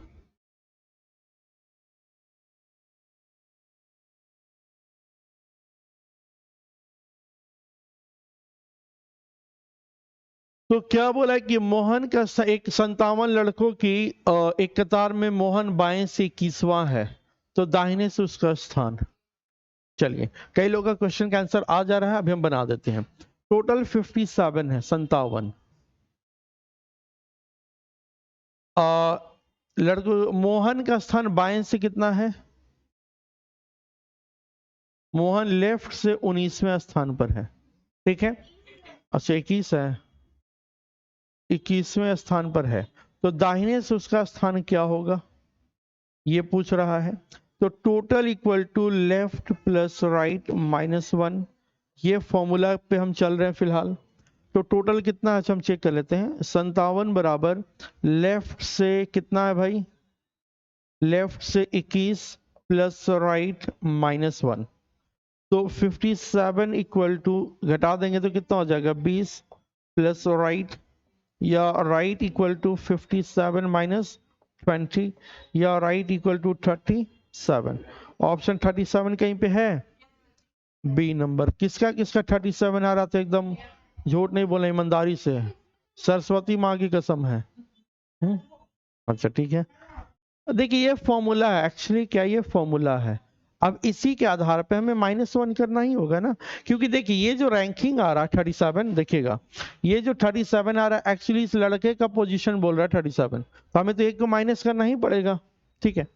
Speaker 1: तो क्या बोला है कि मोहन का एक 57 लड़कों की एक कतार में मोहन बाएं से 21वां है, तो दाहिने से उसका स्थान। चलिए कई लोगों का क्वेश्चन का आंसर आ जा रहा है, अभी हम बना देते हैं। टोटल 57 है, 57 लड़कों। मोहन का स्थान बाएं से कितना है, मोहन लेफ्ट से 19वें स्थान पर है, ठीक है। अच्छा 21 है, 21वें स्थान पर है, तो दाहिने से उसका स्थान क्या होगा ये पूछ रहा है। तो total equal to left plus right -1, ये फॉर्मूला पे हम चल रहे हैं फिलहाल। तो टोटल कितना है, अच्छा हम चेक कर लेते हैं। 57 बराबर लेफ्ट से कितना है भाई, लेफ्ट से 21 प्लस राइट -1, तो 57 इक्वल टू घटा देंगे तो कितना हो जाएगा 20 प्लस राइट, या राइट इक्वल टू 57 -20, या राइट इक्वल टू 37। ऑप्शन 37 कहीं पे है, बी नंबर। किसका किसका 37 आ रहा था, एकदम झूठ नहीं बोले ईमानदारी से, सरस्वती माँ की कसम है। अच्छा ठीक है, देखिए ये फॉर्मूला है एक्चुअली, क्या ये फॉर्मूला है। अब इसी के आधार पे हमें -1 करना ही होगा ना, क्योंकि देखिए ये जो रैंकिंग आ रहा है 37, देखिएगा ये जो 37 आ रहा है एक्चुअली इस लड़के का पोजीशन बोल रहा है 37, तो हमें तो एक को माइनस करना ही पड़ेगा, ठीक है।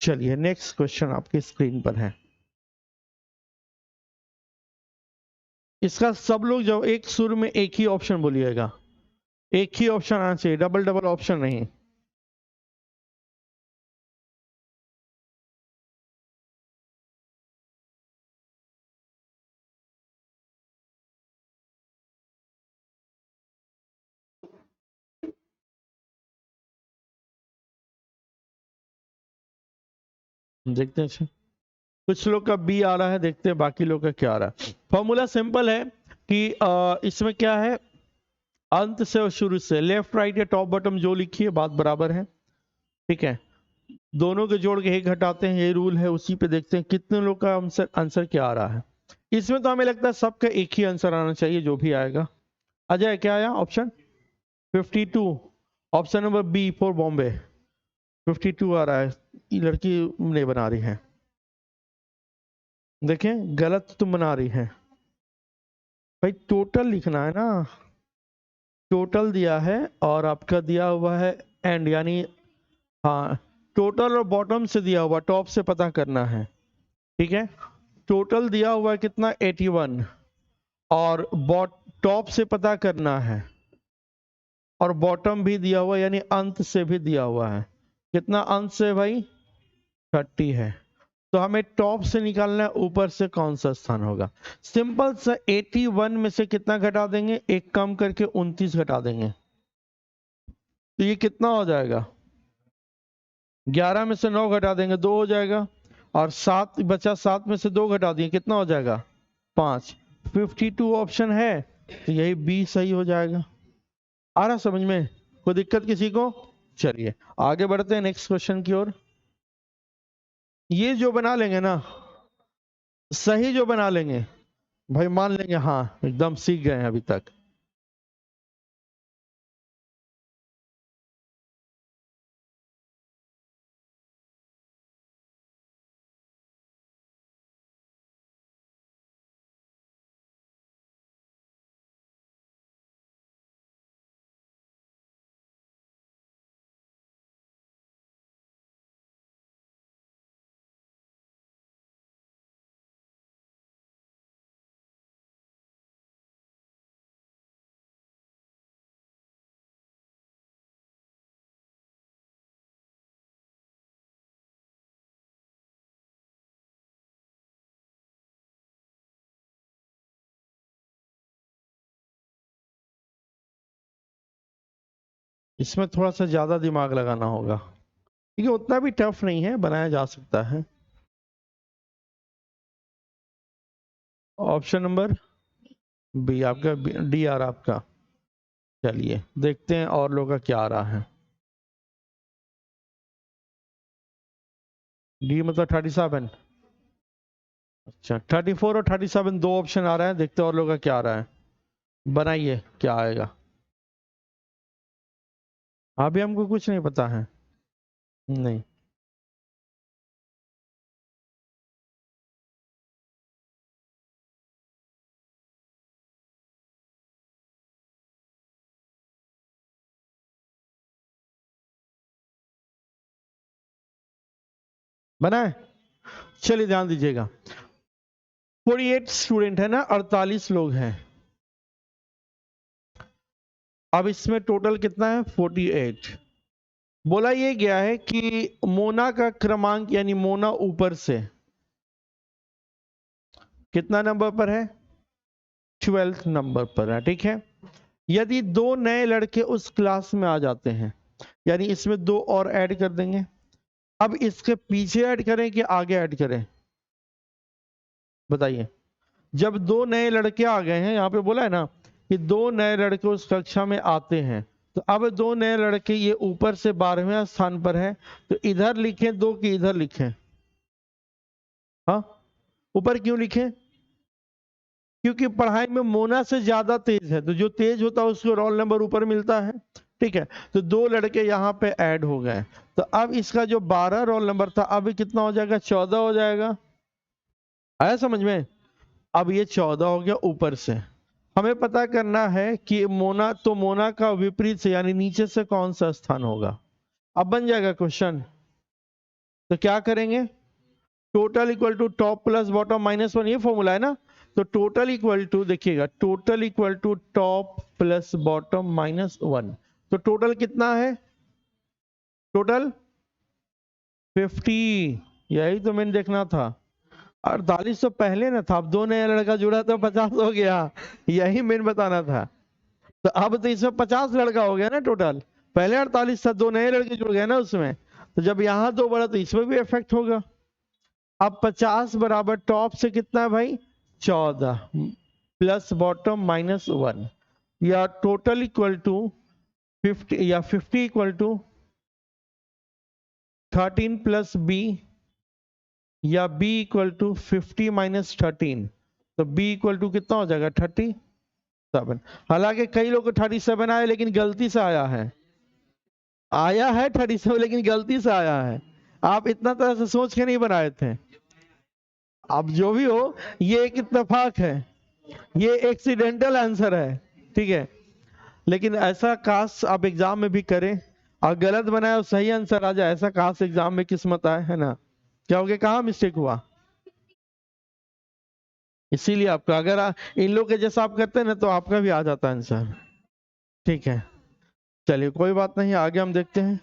Speaker 1: चलिए नेक्स्ट क्वेश्चन आपकी स्क्रीन पर है। इसका सब लोग जो एक सुर में एक ही ऑप्शन बोलिएगा, एक ही ऑप्शन आना चाहिए, डबल डबल ऑप्शन नहीं। देखते हैं, अच्छा कुछ लोग का बी आ रहा है, देखते हैं बाकी लोग का क्या आ रहा है। फॉर्मूला सिंपल है कि इसमें क्या है, अंत से और शुरू से, लेफ्ट राइट या टॉप बॉटम जो लिखी है बात बराबर है, ठीक है। दोनों के जोड़ के एक घटाते हैं, ये रूल है, उसी पे देखते हैं कितने लोग का आंसर आंसर क्या आ रहा है। इसमें तो हमें लगता है सबका एक ही आंसर आना चाहिए जो भी आएगा। अजय क्या आया option 52, option number B for Bombay 52 आ रहा है, ये लड़की नहीं बना रही है, देखें गलत तुम बना रही है भाई, टोटल लिखना है ना, टोटल दिया है और आपका दिया हुआ है एंड, यानी हाँ टोटल और बॉटम से दिया हुआ, टॉप से पता करना है, ठीक है। टोटल दिया हुआ है कितना 81, और टॉप से पता करना है, और बॉटम भी दिया हुआ है, यानी अंत से भी दिया हुआ है, कितना अंश है भाई? 30 है। तो हमें टॉप से निकालना है ऊपर से कौन सा स्थान होगा। सिंपल सा 81 में से कितना घटा देंगे? एक कम करके 29 घटा देंगे। तो ये कितना हो जाएगा? 11 में से 9 घटा देंगे 2 हो जाएगा, और 7 बचा, 7 में से 2 घटा दिए कितना हो जाएगा? 5। 52 ऑप्शन है, तो यही बी सही हो जाएगा। आ रहा समझ में? कोई दिक्कत किसी को? चलिए आगे बढ़ते हैं नेक्स्ट क्वेश्चन की ओर। ये जो बना लेंगे ना, सही जो बना लेंगे भाई, मान लेंगे हाँ एकदम सीख गए हैं अभी तक। इसमें थोड़ा सा ज्यादा दिमाग लगाना होगा, क्योंकि उतना भी टफ नहीं है, बनाया जा सकता है। ऑप्शन नंबर बी आपका, डी आ रहा आपका। चलिए देखते हैं और लोगों का क्या आ रहा है। डी मतलब 37। अच्छा 34 और 37 दो ऑप्शन आ रहा है, देखते हैं और लोगों का क्या आ रहा है। बनाइए क्या आएगा। अभी हमको कुछ नहीं पता है। नहीं बनाए। चलिए ध्यान दीजिएगा, 48 स्टूडेंट है ना, 48 लोग हैं। अब इसमें टोटल कितना है? 48। बोला ये गया है कि मोना का क्रमांक, यानी मोना ऊपर से कितना नंबर पर है? 12th नंबर पर है, ठीक है। यदि दो नए लड़के उस क्लास में आ जाते हैं, यानी इसमें दो और ऐड कर देंगे। अब इसके पीछे ऐड करें कि आगे ऐड करें? बताइए। जब दो नए लड़के आ गए हैं, यहां पे बोला है ना कि दो नए लड़के उस कक्षा में आते हैं, तो अब दो नए लड़के ये ऊपर से 12वें स्थान पर है, तो इधर लिखें दो कि इधर लिखें? हाँ, ऊपर क्यों लिखें? क्योंकि पढ़ाई में मोना से ज्यादा तेज है, तो जो तेज होता है उसको रोल नंबर ऊपर मिलता है, ठीक है। तो दो लड़के यहाँ पे ऐड हो गए, तो अब इसका जो 12 रोल नंबर था, अब कितना हो जाएगा? 14 हो जाएगा। आया समझ में? अब ये 14 हो गया ऊपर से। हमें पता करना है कि मोना, तो मोना का विपरीत से यानी नीचे से कौन सा स्थान होगा। अब बन जाएगा क्वेश्चन। तो क्या करेंगे? Total equal to top plus bottom minus one, ये फॉर्मूला है ना। तो टोटल इक्वल टू, देखिएगा, total equal to top plus bottom minus one. तो टोटल कितना है? टोटल 50। यही तो मैंने देखना था। 48 तो पहले ना था, अब दो नया लड़का जुड़ा तो 50 हो गया, यही मैंने बताना था। तो अब तो इसमें 50 लड़का हो गया ना टोटल। पहले 48 था, दो नए लड़के जुड़ गए ना उसमें, तो जब यहाँ दो बढ़ा तो इसमें भी इफेक्ट होगा। अब 50 बराबर टॉप से कितना है भाई? 14 प्लस बॉटम माइनस वन, या टोटल इक्वल टू 50, या 50 इक्वल टू 13 प्लस बी, या b इक्वल टू 50 माइनस 13। तो b इक्वल टू कितना हो जाएगा? 37। हालांकि कई लोग को 37 आया, लेकिन गलती से आया है। आया है 37, लेकिन गलती से आया है। आप इतना तरह से सोच के नहीं बनाए थे। अब जो भी हो, ये एक इत्तेफाक है, ये एक्सीडेंटल आंसर है, ठीक है। लेकिन ऐसा काश आप एग्जाम में भी करें, और गलत बनाए और सही आंसर आ जाए, ऐसा काश एग्जाम में किस्मत आए, है ना। क्या हो गया, कहाँ मिस्टेक हुआ? इसीलिए आपका, अगर इन लोग के जैसा आप करते हैं ना, तो आपका भी आ जाता आंसर, ठीक है। चलिए कोई बात नहीं, आगे हम देखते हैं।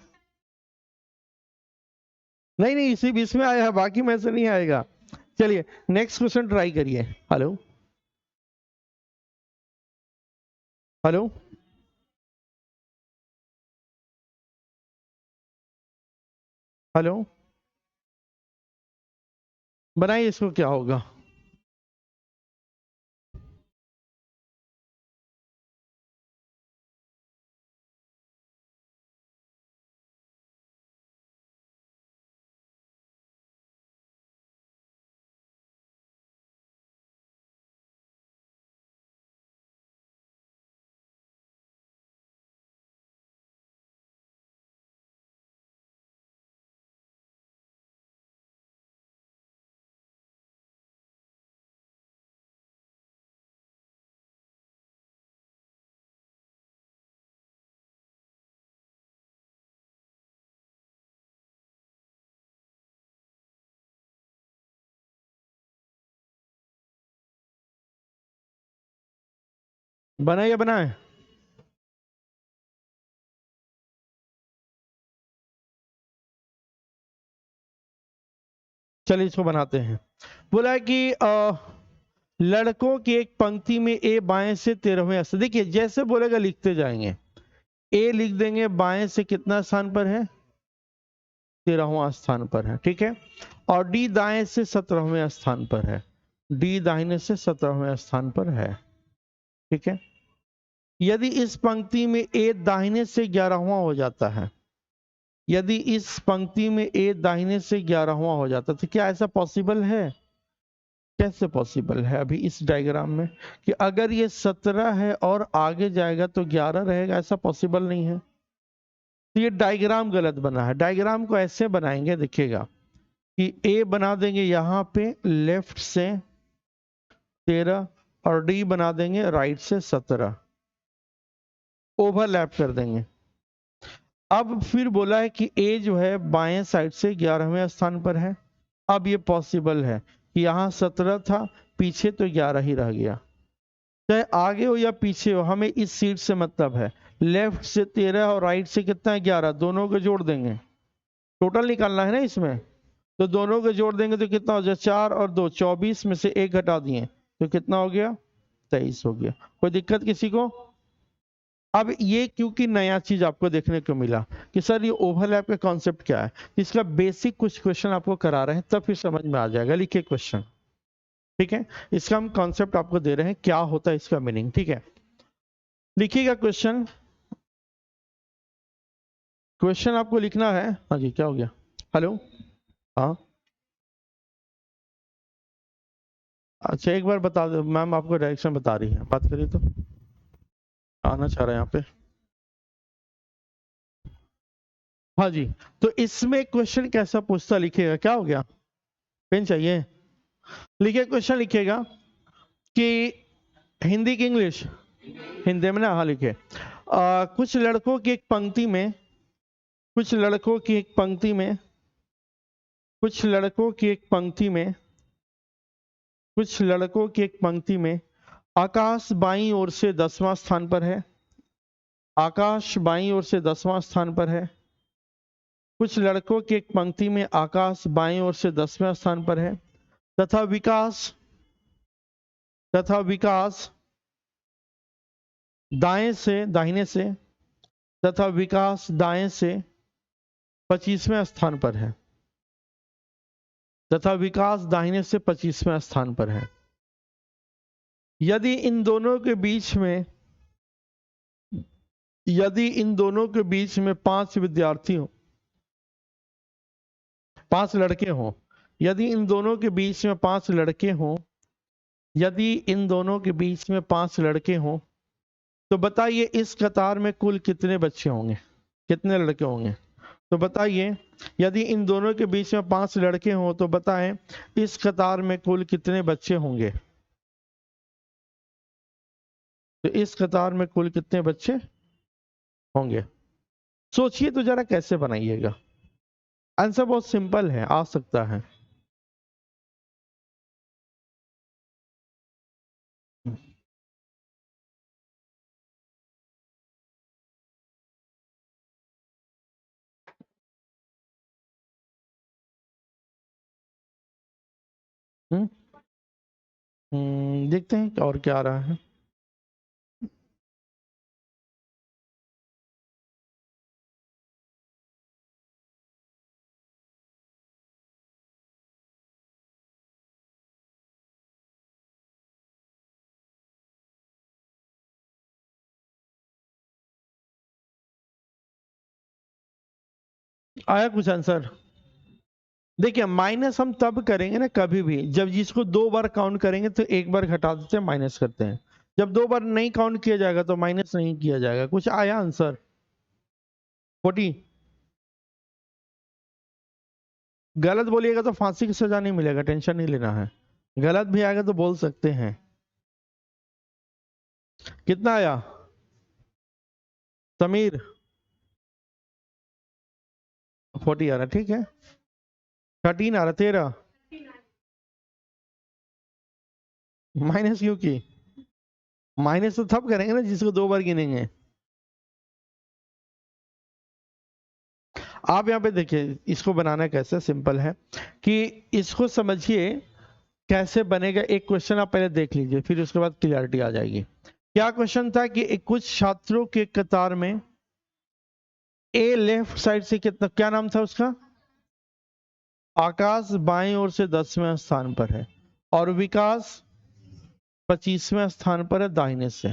Speaker 1: नहीं नहीं, इसी बीच में आया है, बाकी में से नहीं आएगा। चलिए नेक्स्ट क्वेश्चन ट्राई करिए। हेलो हेलो, हेलो, बनाइए इसको, क्या होगा। बनाइए, बनाए। चलिए इसको बनाते हैं। बोला है कि लड़कों की एक पंक्ति में ए बाएं से 13वें स्थान, देखिए जैसे बोलेगा लिखते जाएंगे। ए लिख देंगे, बाएं से कितना स्थान पर है, 13वां स्थान पर है, ठीक है। और डी दाएं से 17वें स्थान पर है, डी दाहिने से 17वें स्थान पर है, ठीक है। यदि इस पंक्ति में ए दाहिने से 11वां हो जाता है, यदि इस पंक्ति में ए दाहिने से 11वां हो जाता, तो क्या ऐसा पॉसिबल है? कैसे पॉसिबल है अभी इस डायग्राम में कि अगर ये 17 है और आगे जाएगा तो 11 रहेगा? ऐसा पॉसिबल नहीं है। तो ये डायग्राम गलत बना है। डायग्राम को ऐसे बनाएंगे, देखिएगा कि ए बना देंगे यहां पे लेफ्ट से 13 और डी बना देंगे राइट से 17, ओवरलैप कर देंगे। अब फिर बोला है कि ए जो है बाएं साइड से 11वें स्थान पर है। अब ये पॉसिबल है कि यहाँ 17 था, पीछे तो 11 ही रह गया। चाहे आगे हो या पीछे हो, हमें इस सीट से मतलब है। लेफ्ट से 13 और राइट से कितना है, 11, दोनों को जोड़ देंगे। टोटल निकालना है ना इसमें, तो दोनों को जोड़ देंगे तो कितना हो जाए, 4 और 2 24 में से एक घटा दिए तो कितना हो गया, 23 हो गया। कोई दिक्कत किसी को? अब ये क्योंकि नया चीज आपको देखने को मिला कि सर ये ओवरलैप का कॉन्सेप्ट क्या है, इसका बेसिक कुछ क्वेश्चन आपको करा रहे हैं, तब फिर समझ में आ जाएगा। लिखिए क्वेश्चन, ठीक है। इसका हम कॉन्सेप्ट आपको दे रहे हैं, क्या होता है इसका मीनिंग, ठीक है। लिखिएगा क्वेश्चन। क्वेश्चन आपको लिखना है। हाँ जी, क्या हो गया? हेलो। हाँ, अच्छा एक बार बता दो, मैम आपको डायरेक्शन बता रही है, बात करिए तो। आना चाह रहे हैं यहाँ पे। हाँ जी, तो इसमें क्वेश्चन कैसा पूछता, लिखिएगा। क्या हो गया, पेन चाहिए? लिखिए क्वेश्चन, लिखिएगा कि हिंदी की इंग्लिश, हिंदी में ना, हाँ लिखिए। कुछ लड़कों की एक पंक्ति में, कुछ लड़कों की एक पंक्ति में, कुछ लड़कों की एक पंक्ति में, कुछ लड़कों की एक पंक्ति में आकाश बाईं ओर से 10वां स्थान पर है, आकाश बाईं ओर से 10वां स्थान पर है। कुछ लड़कों की एक पंक्ति में आकाश बाईं ओर से 10वें स्थान पर है, तथा विकास, तथा विकास दाएं से दाहिने से, तथा विकास दाएं से 25वें स्थान पर है, तथा विकास दाहिने से 25वें स्थान पर है। यदि इन दोनों के बीच में, यदि इन दोनों के बीच में 5 विद्यार्थी हो, 5 लड़के हों, यदि इन दोनों के बीच में 5 लड़के हों, यदि इन दोनों के बीच में 5 लड़के हों, तो बताइए इस कतार में कुल कितने बच्चे होंगे, कितने लड़के होंगे? तो बताइए, यदि इन दोनों के बीच में 5 लड़के हों तो बताएं इस कतार में कुल कितने बच्चे होंगे? तो इस कतार में कुल कितने बच्चे होंगे? सोचिए तो जरा कैसे बनाइएगा। आंसर बहुत सिंपल है, आ सकता है। देखते हैं और क्या आ रहा है। आया कुछ आंसर? देखिए माइनस हम तब करेंगे ना कभी भी जब जिसको 2 बार काउंट करेंगे तो 1 बार घटा देते हैं, माइनस करते हैं। जब 2 बार नहीं काउंट किया जाएगा तो माइनस नहीं किया जाएगा। कुछ आया आंसर? 40। गलत बोलिएगा तो फांसी की सजा नहीं मिलेगा, टेंशन नहीं लेना है। गलत भी आएगा तो बोल सकते हैं। कितना आया समीर? 40 आ रहा, ठीक है। 13 आ रहा, 13। माइनस क्यों की? माइनस तो तब करेंगे ना जिसको 2 बार गिनेंगे। आप यहाँ पे देखिए इसको बनाना कैसे, सिंपल है कि इसको समझिए कैसे बनेगा। एक क्वेश्चन आप पहले देख लीजिए, फिर उसके बाद क्लियरिटी आ जाएगी। क्या क्वेश्चन था कि कुछ छात्रों के कतार में ए लेफ्ट साइड से कितना, क्या नाम था उसका? आकाश बाएं ओर से 10वें स्थान पर है और विकास 25वें स्थान पर है दाहिने से।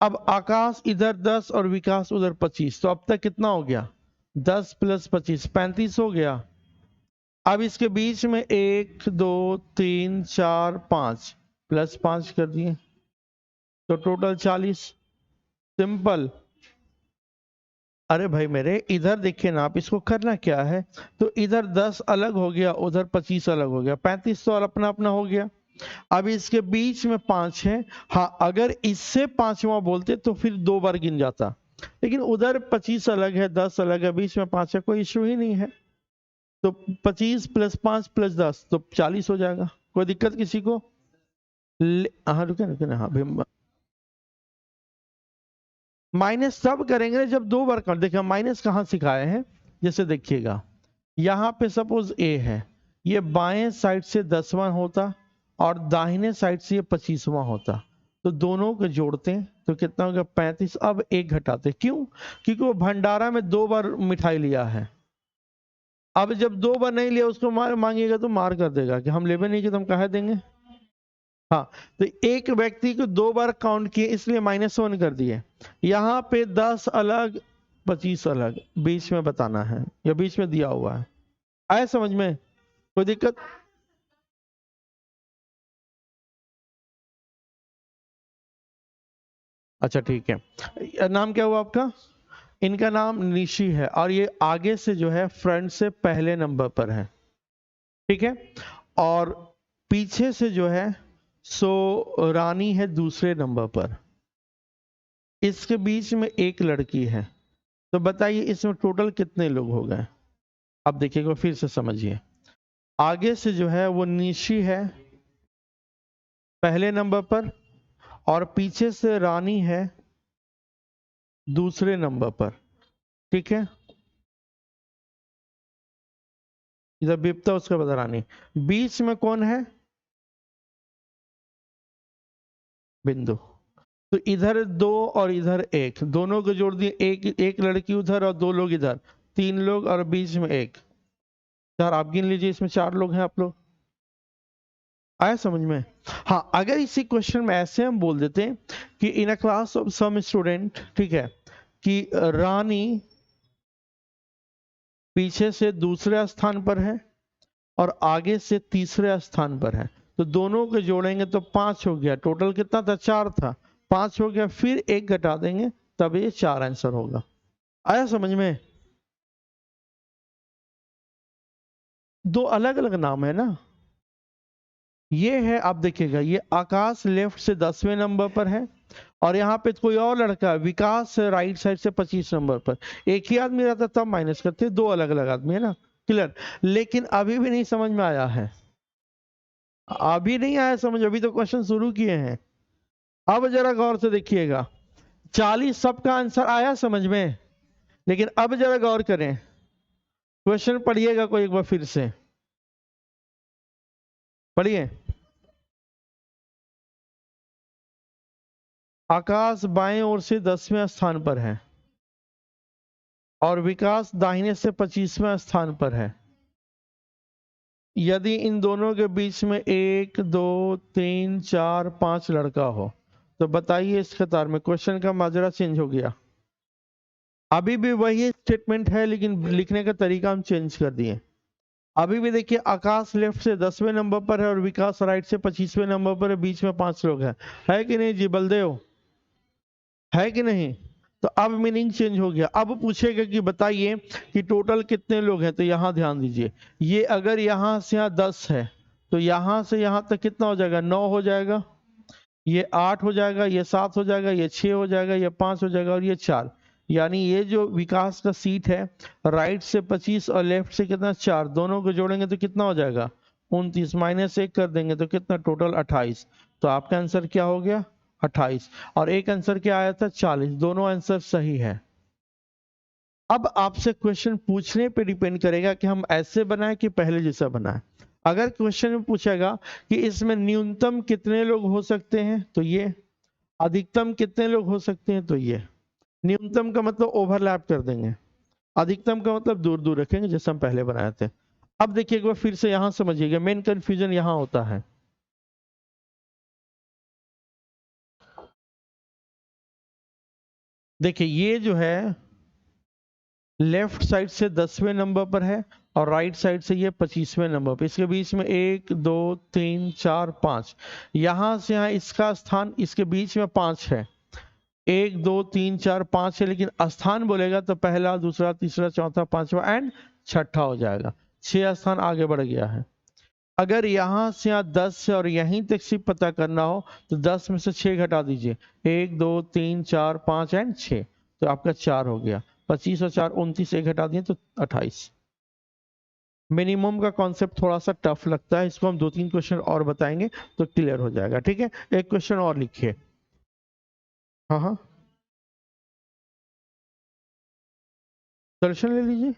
Speaker 1: अब आकाश इधर 10 और विकास उधर 25, तो अब तक कितना हो गया? 10 + 25 35 हो गया। अब इसके बीच में 1 2 3 4 5 +5 कर दिए तो टोटल 40। सिंपल। अरे भाई मेरे इधर देखिए ना, आप इसको करना क्या है, तो इधर 10 अलग हो गया, उधर 25 अलग हो गया, 35 तो अपना अपना हो गया। अब इसके बीच में 5 है। हाँ अगर इससे 5वां बोलते तो फिर 2 बार गिन जाता, लेकिन उधर 25 अलग है, 10 अलग है, बीच में 5 है, कोई इश्यू ही नहीं है। तो 25 + 5 + 10 तो 40 हो जाएगा। कोई दिक्कत किसी को? हाँ रुके रुके ना, हाँ माइनस तब करेंगे ना जब 2 बार कर। देखिए माइनस कहाँ सिखाए हैं, जैसे देखिएगा यहाँ पे सपोज ए है, ये बाएं साइड से 10वां होता और दाहिने साइड से ये 25वां होता, तो दोनों को जोड़ते हैं तो कितना होगा? 35। अब एक घटाते, क्यों? क्योंकि वो भंडारा में 2 बार मिठाई लिया है। अब जब 2 बार नहीं लिया उसको मांगेगा तो मार कर देगा कि हम लेवे नहीं कि तुम कहा देंगे। हाँ तो एक व्यक्ति को 2 बार काउंट किए इसलिए -1 कर दिए। यहाँ पे 10 अलग 25 अलग बीच में बताना है, या बीच में दिया हुआ है। आया समझ में? कोई दिक्कत? अच्छा ठीक है। नाम क्या हुआ आपका? इनका नाम निशी है और ये आगे से जो है फ्रंट से पहले नंबर पर है, ठीक है। और पीछे से जो है सो रानी है दूसरे नंबर पर। इसके बीच में एक लड़की है। तो बताइए इसमें टोटल कितने लोग हो गए? अब देखिएगा फिर से समझिए। आगे से जो है वो निशी है पहले नंबर पर और पीछे से रानी है दूसरे नंबर पर, ठीक है। इधर बिपता उसके बाद रानी, बीच में कौन है? बिंदु। तो इधर 2 और इधर 1, दोनों को जोड़ दिए, एक एक लड़की उधर और 2 लोग इधर, 3 लोग और बीच में 1, 4। आप गिन लीजिए इसमें 4 लोग हैं आप लोग। आया समझ में? हाँ अगर इसी क्वेश्चन में ऐसे हम बोल देते हैं कि in a class of some student, ठीक है, कि रानी पीछे से दूसरे स्थान पर है और आगे से तीसरे स्थान पर है, तो दोनों को जोड़ेंगे तो 5 हो गया। टोटल कितना था? 4 था, 5 हो गया, फिर 1 घटा देंगे तब ये 4 आंसर होगा। आया समझ में? 2 अलग अलग नाम है ना। ये है, आप देखिएगा ये आकाश लेफ्ट से 10वें नंबर पर है और यहाँ पे कोई और लड़का विकास राइट साइड से 25 नंबर पर। एक ही आदमी रहता तब माइनस करते, 2 अलग अलग आदमी है ना। क्लियर? लेकिन अभी भी नहीं समझ में आया है, अभी नहीं आया समझ, अभी तो क्वेश्चन शुरू किए हैं। अब जरा गौर से देखिएगा, 40 सबका आंसर आया समझ में, लेकिन अब जरा गौर करें, क्वेश्चन पढ़िएगा कोई एक बार फिर से। पढ़िए। आकाश बाएं ओर से 10वें स्थान पर है और विकास दाहिने से 25वें स्थान पर है। यदि इन दोनों के बीच में 1 2 3 4 5 लड़का हो तो बताइए इस कतार में। क्वेश्चन का माजरा चेंज हो गया। अभी भी वही स्टेटमेंट है लेकिन लिखने का तरीका हम चेंज कर दिए। अभी भी देखिए, आकाश लेफ्ट से 10वें नंबर पर है और विकास राइट से 25वें नंबर पर है, बीच में 5 लोग हैं। है कि नहीं जी बलदेव? है कि नहीं? तो अब मीनिंग चेंज हो गया। अब पूछेगा कि बताइए कि टोटल कितने लोग हैं। तो यहां ध्यान दीजिए, ये अगर यहां से यहां 10 है तो यहां से यहां तक कितना हो जाएगा? 9 हो जाएगा, ये 8 हो जाएगा, ये 7 हो जाएगा, ये 6 हो जाएगा, ये 5 हो जाएगा और ये 4। यानी ये जो विकास का सीट है, राइट से 25 और लेफ्ट से कितना? 4, दोनों को जोड़ेंगे तो कितना हो जाएगा? 29, माइनस 1 कर देंगे तो कितना? टोटल 28। तो आपका आंसर क्या हो गया? 28। और एक आंसर क्या आया था? 40। दोनों आंसर सही है। अब आपसे क्वेश्चन पूछने पे डिपेंड करेगा कि हम ऐसे बनाएं कि पहले जैसा बनाएं। अगर क्वेश्चन में पूछेगा कि इसमें न्यूनतम कितने लोग हो सकते हैं तो ये, अधिकतम कितने लोग हो सकते हैं तो ये। न्यूनतम का मतलब ओवरलैप कर देंगे, अधिकतम का मतलब दूर दूर रखेंगे जैसे हम पहले बनाए थे। अब देखिए एक बार फिर से यहां समझिएगा, मेन कंफ्यूजन यहां होता है। देखिए ये जो है लेफ्ट साइड से 10वें नंबर पर है और राइट साइड से ये 25वें नंबर पर। इसके बीच में 1 2 3 4 5, यहां से यहां इसका स्थान, इसके बीच में 5 है। 1 2 3 4 5 है, लेकिन स्थान बोलेगा तो पहला, दूसरा, तीसरा, चौथा, पांचवा एंड छठा हो जाएगा। 6 स्थान आगे बढ़ गया है। अगर यहां से यहाँ 10 है और यहीं तक सिर्फ पता करना हो तो 10 में से 6 घटा दीजिए। 1 2 3 4 5 एंड 6, तो आपका 4 हो गया। 25 और 4 29, एक घटा दिए तो 28। मिनिमम का कॉन्सेप्ट थोड़ा सा टफ लगता है, इसको हम 2-3 क्वेश्चन और बताएंगे तो क्लियर हो जाएगा। ठीक है, एक क्वेश्चन और लिखिए। हाँ हाँ, सोल्यूशन ले लीजिए।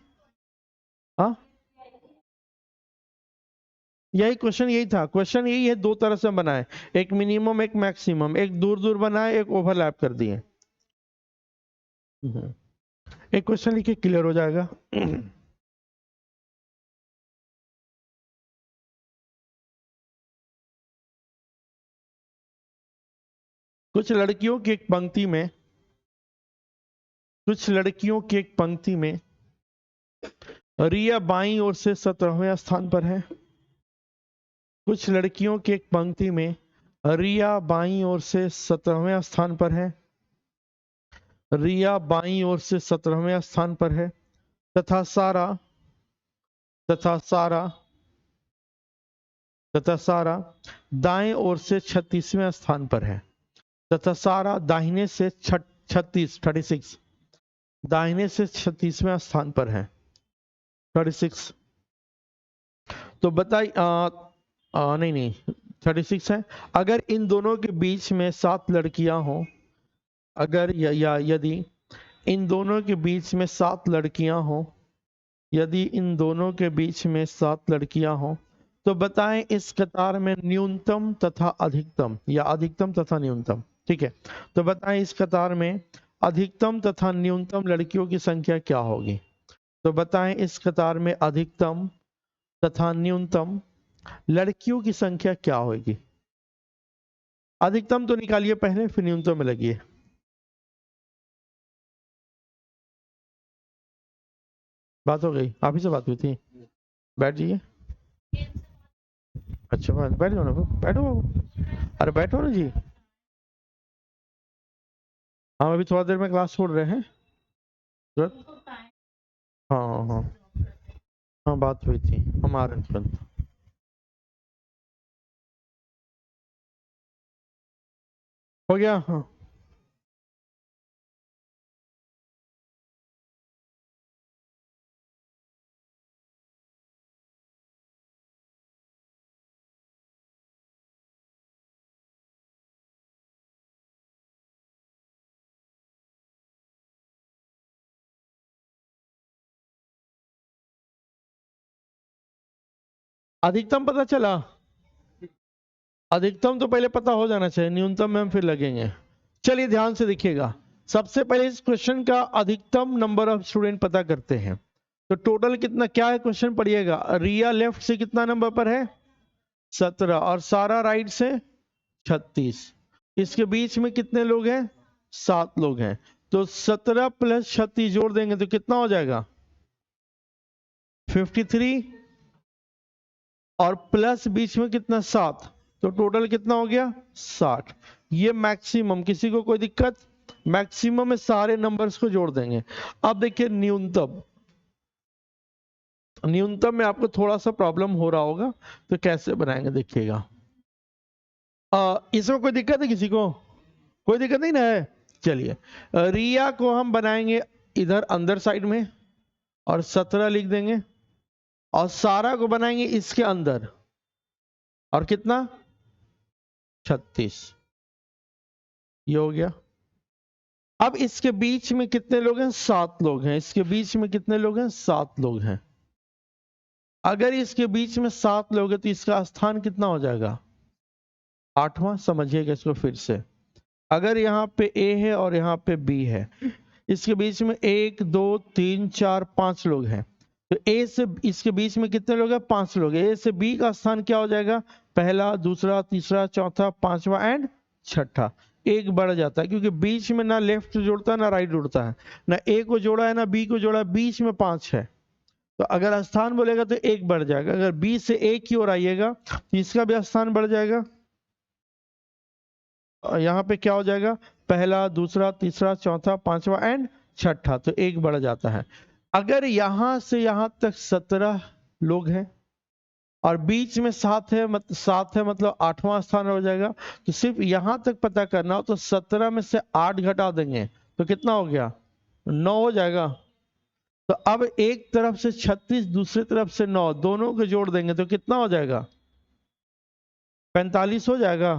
Speaker 1: हाँ, यही क्वेश्चन, यही था क्वेश्चन, यही है। दो तरह से हम बनाए, एक मिनिमम एक मैक्सिमम, एक दूर दूर बनाए, एक ओवरलैप कर दिए। एक क्वेश्चन लिखिए, क्लियर हो जाएगा। कुछ लड़कियों की एक पंक्ति में, कुछ लड़कियों की एक पंक्ति में रिया बाईं ओर से 17वें स्थान पर है। कुछ लड़कियों की एक पंक्ति में रिया बाईं ओर से 17वें स्थान पर है। रिया बाईं ओर से 17वें स्थान पर है तथा सारा, तथा सारा, तथा सारा दाएं ओर से 36वें स्थान पर है। तथा सारा दाहिने से 36 दाहिने से 36वें स्थान पर है। 36। तो बताइए, नहीं नहीं, 36 है। अगर इन दोनों के बीच में 7 लड़कियां हो, अगर या यदि इन दोनों के बीच में 7 लड़कियां हो, यदि इन दोनों के बीच में 7 लड़कियां हो तो बताएं इस कतार में न्यूनतम तथा अधिकतम, या अधिकतम तथा न्यूनतम। ठीक है, तो बताएं इस कतार में अधिकतम तथा न्यूनतम लड़कियों की संख्या क्या होगी। तो बताएं इस कतार में अधिकतम तथा न्यूनतम लड़कियों की संख्या क्या होगी। अधिकतम तो निकालिए पहले, फिर न्यूनतम में लगिए। बात हो गई, आप ही से बात हुई थी। बैठ जाइए। अच्छा बात, बैठ जाओ ना, बैठो बाबू। अरे बैठो ना जी। हम अभी थोड़ा देर में क्लास छोड़ रहे हैं तुरंत। हाँ हाँ हाँ हाँ, बात हुई थी, हम आ रहे हैं तुरंत। हो गया हाँ। अधिकतम पता चला। अधिकतम तो पहले पता हो जाना चाहिए, न्यूनतम में हम फिर लगेंगे। चलिए ध्यान से देखिएगा, सबसे पहले इस क्वेश्चन का अधिकतम नंबर ऑफ स्टूडेंट पता करते हैं। तो टोटल कितना क्या है क्वेश्चन पढ़िएगा। रिया लेफ्ट से कितना नंबर पर है 17 और सारा राइट से 36। इसके बीच में कितने लोग हैं 7 लोग हैं। तो 17 प्लस 36 जोड़ देंगे तो कितना हो जाएगा 53 और प्लस बीच में कितना 7, तो टोटल कितना हो गया 60। ये मैक्सिमम, किसी को कोई दिक्कत, मैक्सिमम में सारे नंबर्स को जोड़ देंगे। अब देखिए न्यूनतम, न्यूनतम में आपको थोड़ा सा प्रॉब्लम हो रहा होगा, तो कैसे बनाएंगे देखिएगा। इसमें कोई दिक्कत है किसी को, कोई दिक्कत नहीं ना है। चलिए रिया को हम बनाएंगे इधर अंदर साइड में और 17 लिख देंगे, और सारा को बनाएंगे इसके अंदर और कितना 36, ये हो गया। अब इसके बीच में कितने लोग हैं 7 लोग हैं। इसके बीच में कितने लोग हैं 7 लोग हैं। अगर इसके बीच में 7 लोग हैं तो इसका स्थान कितना हो जाएगा 8वां। समझिएगा इसको फिर से, अगर यहाँ पे A है और यहाँ पे B है, इसके बीच में 1 2 3 4 5 लोग हैं, तो A से इसके बीच में कितने लोग हैं 5 लोग हैं। A से B का स्थान क्या हो जाएगा पहला, दूसरा, तीसरा, चौथा, पांचवा एंड छठा। एक बढ़ जाता है क्योंकि बीच में ना लेफ्ट जोड़ता है ना राइट जोड़ता है, ना A को जोड़ा है ना B को जोड़ा है, बीच में 5 है। तो अगर स्थान बोलेगा तो एक बढ़ जाएगा। अगर B से A की ओर आइएगा तो इसका भी स्थान बढ़ जाएगा। यहाँ पे क्या हो जाएगा पहला, दूसरा, तीसरा, चौथा, पांचवा एंड छठा, तो एक बढ़ जाता है। अगर यहां से यहां तक 17 लोग हैं और बीच में 7 है, 7 है मतलब 8वां स्थान हो जाएगा। तो सिर्फ यहां तक पता करना हो तो 17 में से 8 घटा देंगे तो कितना हो गया 9 हो जाएगा। तो अब एक तरफ से 36 दूसरी तरफ से 9, दोनों को जोड़ देंगे तो कितना हो जाएगा 45 हो जाएगा।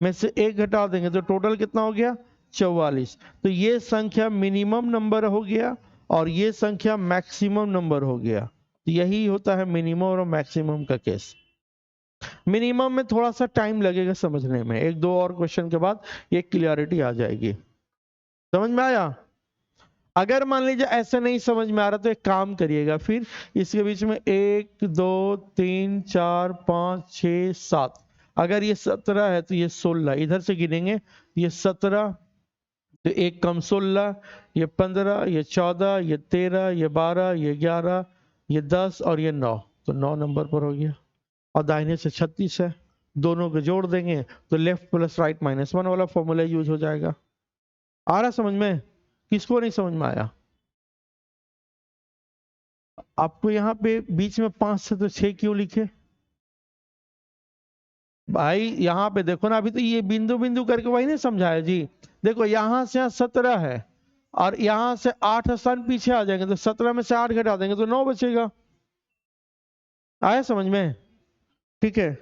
Speaker 1: में से एक घटा देंगे तो टोटल कितना हो गया 44। तो ये संख्या मिनिमम नंबर हो गया और ये संख्या मैक्सिमम नंबर हो गया। तो यही होता है मिनिमम और मैक्सिमम का केस। मिनिमम में थोड़ा सा टाइम लगेगा समझने में, 1-2 और क्वेश्चन के बाद ये क्लियरिटी आ जाएगी। समझ में आया। अगर मान लीजिए ऐसे नहीं समझ में आ रहा तो एक काम करिएगा, फिर इसके बीच में 1 2 3 4 5 6 7, अगर ये 17 है तो ये 16, इधर से गिनेंगे ये 17 तो एक कम 16, ये 15, ये 14, ये 13, ये 12, ये 11, ये 10 और ये 9, तो 9 नंबर पर हो गया। और दाहिने से 36 है, दोनों को जोड़ देंगे तो लेफ्ट प्लस राइट माइनस 1 वाला फॉर्मूला यूज हो जाएगा। आ रहा समझ में, किसको नहीं समझ में आया। आपको यहाँ पे बीच में 5 से तो 6 क्यों लिखे भाई, यहाँ पे देखो ना, अभी तो ये बिंदु बिंदु करके वही नहीं समझाया जी। देखो यहाँ से 17 है और यहाँ से 8 स्थान पीछे आ जाएंगे तो 17 में से 8 घटा देंगे तो 9 बचेगा। आया समझ में, ठीक है।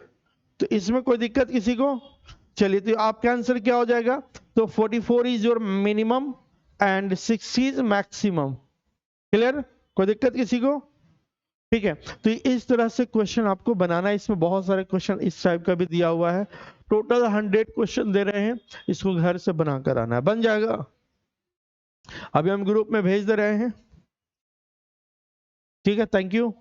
Speaker 1: तो इसमें कोई दिक्कत किसी को। चलिए तो आपका आंसर क्या हो जाएगा, तो 44 is your minimum and 6 is maximum. Clear, कोई दिक्कत किसी को, ठीक है। तो इस तरह से क्वेश्चन आपको बनाना है। इसमें बहुत सारे क्वेश्चन इस टाइप का भी दिया हुआ है, टोटल 100 क्वेश्चन दे रहे हैं, इसको घर से बनाकर आना है, बन जाएगा। अभी हम ग्रुप में भेज दे रहे हैं, ठीक है। Thank you.